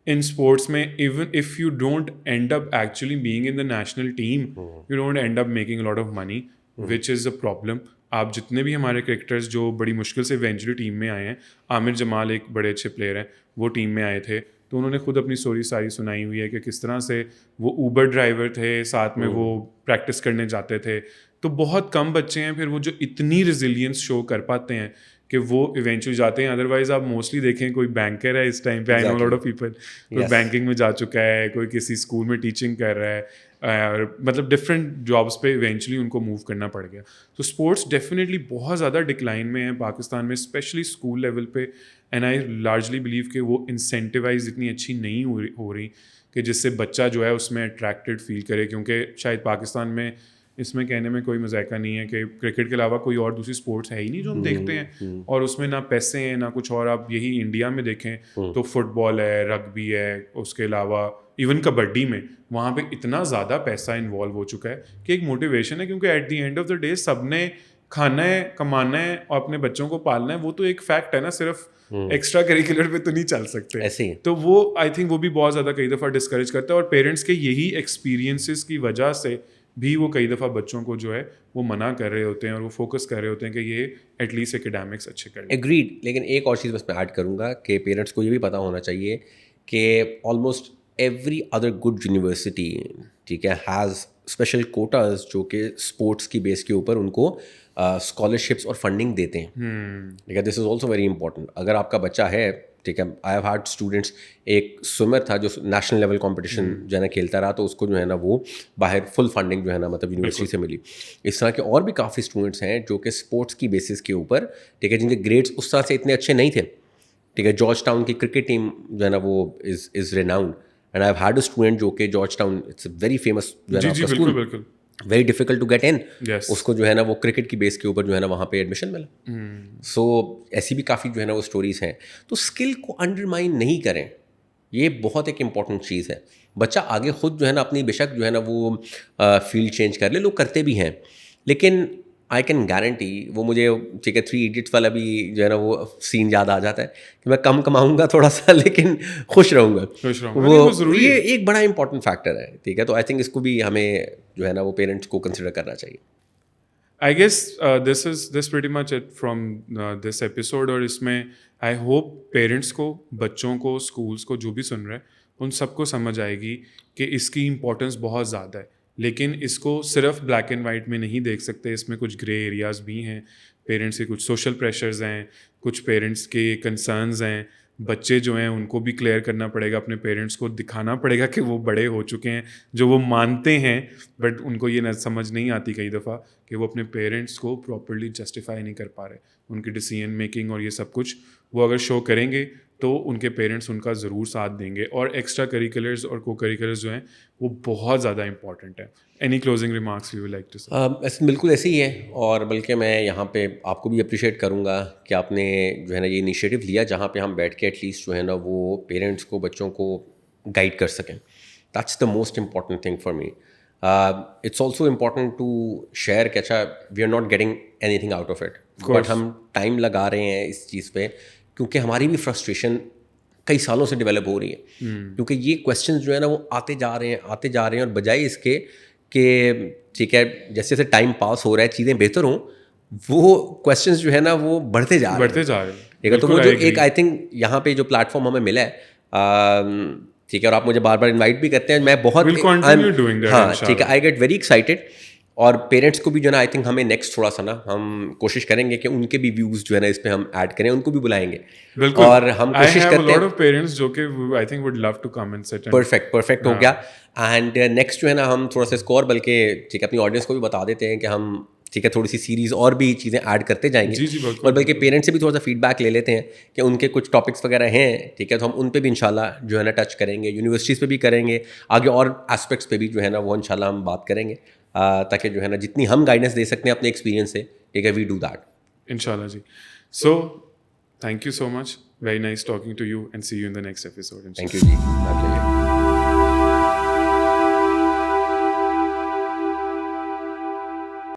इन स्पोर्ट्स में even if you don't and up actually being in the national team, you don't and up making a lot of money, which is a problem. आप जितने भी हमारे क्रिकेटर्स जो बड़ी मुश्किल से इवेंचुअली टीम में आए हैं, आमिर जमाल एक बड़े अच्छे प्लेयर हैं, वो टीम में आए थे, तो उन्होंने खुद अपनी स्टोरी सारी सुनाई हुई है कि किस तरह से वो ऊबर ड्राइवर थे, साथ में वो प्रैक्टिस करने जाते थे। तो बहुत कम बच्चे हैं फिर वो जो इतनी रिजिलियंस शो कर पाते हैं कि वो इवेंचुअली जाते हैं। अदरवाइज आप मोस्टली देखें कोई बैंकर है इस टाइम पे, I know lot of people, कोई बैंकिंग में जा चुका है, कोई किसी स्कूल में टीचिंग कर रहा है, और मतलब डिफरेंट जॉब्स पे इवेंचुअली उनको मूव करना पड़ गया। तो स्पोर्ट्स डेफिनेटली बहुत ज़्यादा डिक्लाइन में है पाकिस्तान में, स्पेशली स्कूल लेवल पे, एंड आई लार्जली बिलीव कि वो इंसेंटिवाइज इतनी अच्छी नहीं हो रही कि जिससे बच्चा जो है उसमें अट्रैक्टेड फील करे, क्योंकि शायद पाकिस्तान में इसमें कहने में कोई मजाका नहीं है कि क्रिकेट के अलावा कोई और दूसरी स्पोर्ट्स है ही नहीं जो हम देखते हैं, और उसमें ना पैसे हैं ना कुछ और। आप यही इंडिया में देखें तो फुटबॉल है, रग्बी है, उसके अलावा इवन कबड्डी में वहाँ पे इतना ज़्यादा पैसा इन्वॉल्व हो चुका है कि एक मोटिवेशन है, क्योंकि at the end of the day सबने खाना है, कमाना है और अपने बच्चों को पालना है, वो तो एक फैक्ट है ना, सिर्फ एक्स्ट्रा करिकुलर पे तो नहीं चल सकते ऐसे ही। तो वो आई थिंक वो भी बहुत ज़्यादा कई दफ़ा डिस्करेज करता है, और पेरेंट्स के यही एक्सपीरियंसेस की वजह से भी वो कई दफ़ा बच्चों को जो है वो मना कर रहे होते हैं और वो फोकस कर रहे होते हैं कि ये एटलीस्ट एकेडमिक्स अच्छे कर लें। एग्रीड, लेकिन एक और चीज़ बस मैं ऐड करूँगा कि पेरेंट्स को ये भी पता होना चाहिए कि almost every other good university, ठीक है, हैज़ स्पेशल कोटाज जो कि स्पोर्ट्स की बेस के ऊपर उनको स्कॉलरशिप्स और फंडिंग देते हैं, ठीक है। This is also very important. अगर आपका बच्चा है, ठीक है, आई हैव हैड स्टूडेंट्स, एक स्विमर था जो नेशनल लेवल कंपटीशन जो है ना खेलता रहा, तो उसको जो है ना वो बाहर फुल फंडिंग जो है ना मतलब यूनिवर्सिटी से मिली। इस तरह के और भी काफ़ी स्टूडेंट्स हैं जो कि स्पोर्ट्स की बेसिस के ऊपर, ठीक है, जिनके ग्रेड्स उस तरह से इतने अच्छे नहीं थे, ठीक है। जॉर्ज टाउन की क्रिकेट टीम जो है ना वो is renowned, and I have had a student जो कि Georgetown, it's a very famous जो है ना जी आपका बिल्कुल स्कूल, बिल्कुल। Very difficult to get in, Yes. उसको जो है ना वो क्रिकेट की बेस के ऊपर जो है ना वहाँ पे एडमिशन मिला। सो ऐसी भी काफ़ी जो है ना वो स्टोरीज़ हैं। तो स्किल को अंडरमाइन नहीं करें, ये बहुत एक इम्पॉर्टेंट चीज़ है। बच्चा आगे खुद जो है ना अपनी बेशक जो है ना वो फील्ड चेंज कर ले, लोग करते भी हैं, लेकिन आई कैन गारंटी वो मुझे, ठीक है, 3 इडियट्स वाला भी जो है ना वो सीन याद आ जाता है कि मैं कम कमाऊंगा थोड़ा सा लेकिन खुश रहूंगा। खुश रहूंगा, नहीं, वो ज़रूरी ये है। एक बड़ा इंपॉर्टेंट फैक्टर है, ठीक है। तो आई थिंक इसको भी हमें जो है ना वो पेरेंट्स को कंसिडर करना चाहिए। I guess this pretty much it from this episode। और इसमें आई होप पेरेंट्स को, बच्चों को, स्कूल्स को, जो भी सुन रहे हैं उन सबको समझ आएगी कि इसकी इम्पोर्टेंस बहुत ज़्यादा है, लेकिन इसको सिर्फ ब्लैक एंड वाइट में नहीं देख सकते। इसमें कुछ ग्रे एरियाज़ भी हैं, पेरेंट्स के कुछ सोशल प्रेशर्स हैं, कुछ पेरेंट्स के कंसर्न्स हैं। बच्चे जो हैं उनको भी क्लियर करना पड़ेगा, अपने पेरेंट्स को दिखाना पड़ेगा कि वो बड़े हो चुके हैं, जो वो मानते हैं, बट उनको ये समझ नहीं आती कई दफ़ा कि वो अपने पेरेंट्स को प्रॉपरली जस्टिफाई नहीं कर पा रहे। उनकी डिसीजन मेकिंग और ये सब कुछ वो अगर शो करेंगे तो उनके पेरेंट्स उनका ज़रूर साथ देंगे। और एक्स्ट्रा करिकुलर्स और को करिकुलर्स जो हैं वो बहुत ज़्यादा इंपॉर्टेंट है। Any closing remarks you would like to say? बिल्कुल ऐसे ही है, और बल्कि मैं यहाँ पे आपको भी अप्रिशिएट करूँगा कि आपने जो है ना ये इनिशिएटिव लिया जहाँ पे हम बैठ के एटलीस्ट जो है ना वो पेरेंट्स को, बच्चों को गाइड कर सकें। That's the most important thing for me. It's also important to share कि अच्छा we are not getting anything out of it, but हम टाइम लगा रहे हैं इस चीज़ पे क्योंकि हमारी भी फ्रस्ट्रेशन कई सालों से डेवलप हो रही है। क्योंकि ये क्वेश्चंस जो है ना वो आते जा रहे हैं, और बजाय इसके कि ठीक है जैसे जैसे टाइम पास हो रहा है, चीज़ें बेहतर हों, वो क्वेश्चंस जो है ना वो बढ़ते जा रहे हैं। ठीक है, तो वो जो एक आई थिंक यहाँ पे जो प्लेटफॉर्म हमें मिला है, ठीक है, और आप मुझे बार बार इनवाइट भी करते हैं, मैं बहुत, हाँ ठीक है, आई गेट वेरी एक्साइटेड। और पेरेंट्स को भी जो है ना आई थिंक हमें नेक्स्ट थोड़ा सा ना हम कोशिश करेंगे कि उनके भी व्यूज़ जो है ना इस पे हम ऐड करें, उनको भी बुलाएंगे। बिल्कुल, और हम कोशिश करते हैं, पेरेंट्स जो कि I think would love to come and sit. Perfect हो गया। एंड नेक्स्ट जो है ना हम थोड़ा सा स्कोर, बल्कि ठीक है अपनी ऑडियंस को भी बता देते हैं कि हम ठीक है थोड़ी सी सीरीज़ और भी चीज़ें ऐड करते जाएंगे। जी, और बल्कि पेरेंट्स से भी थोड़ा सा फीडबैक ले लेते हैं कि उनके कुछ टॉपिक्स वगैरह हैं, ठीक है, तो हम उन पे भी इंशाल्लाह जो है ना टच करेंगे, यूनिवर्सिटीज़ पे भी करेंगे, आगे और एस्पेक्ट्स पे भी जो है ना वो इंशाल्लाह हम बात करेंगे, ताकि जो है ना जितनी हम गाइडेंस दे सकते हैं अपने एक्सपीरियंस से, ठीक है, वी डू दैट इंशाल्लाह जी। So thank you so much, very nice talking to you, and see you in the next episode. Thank you ji,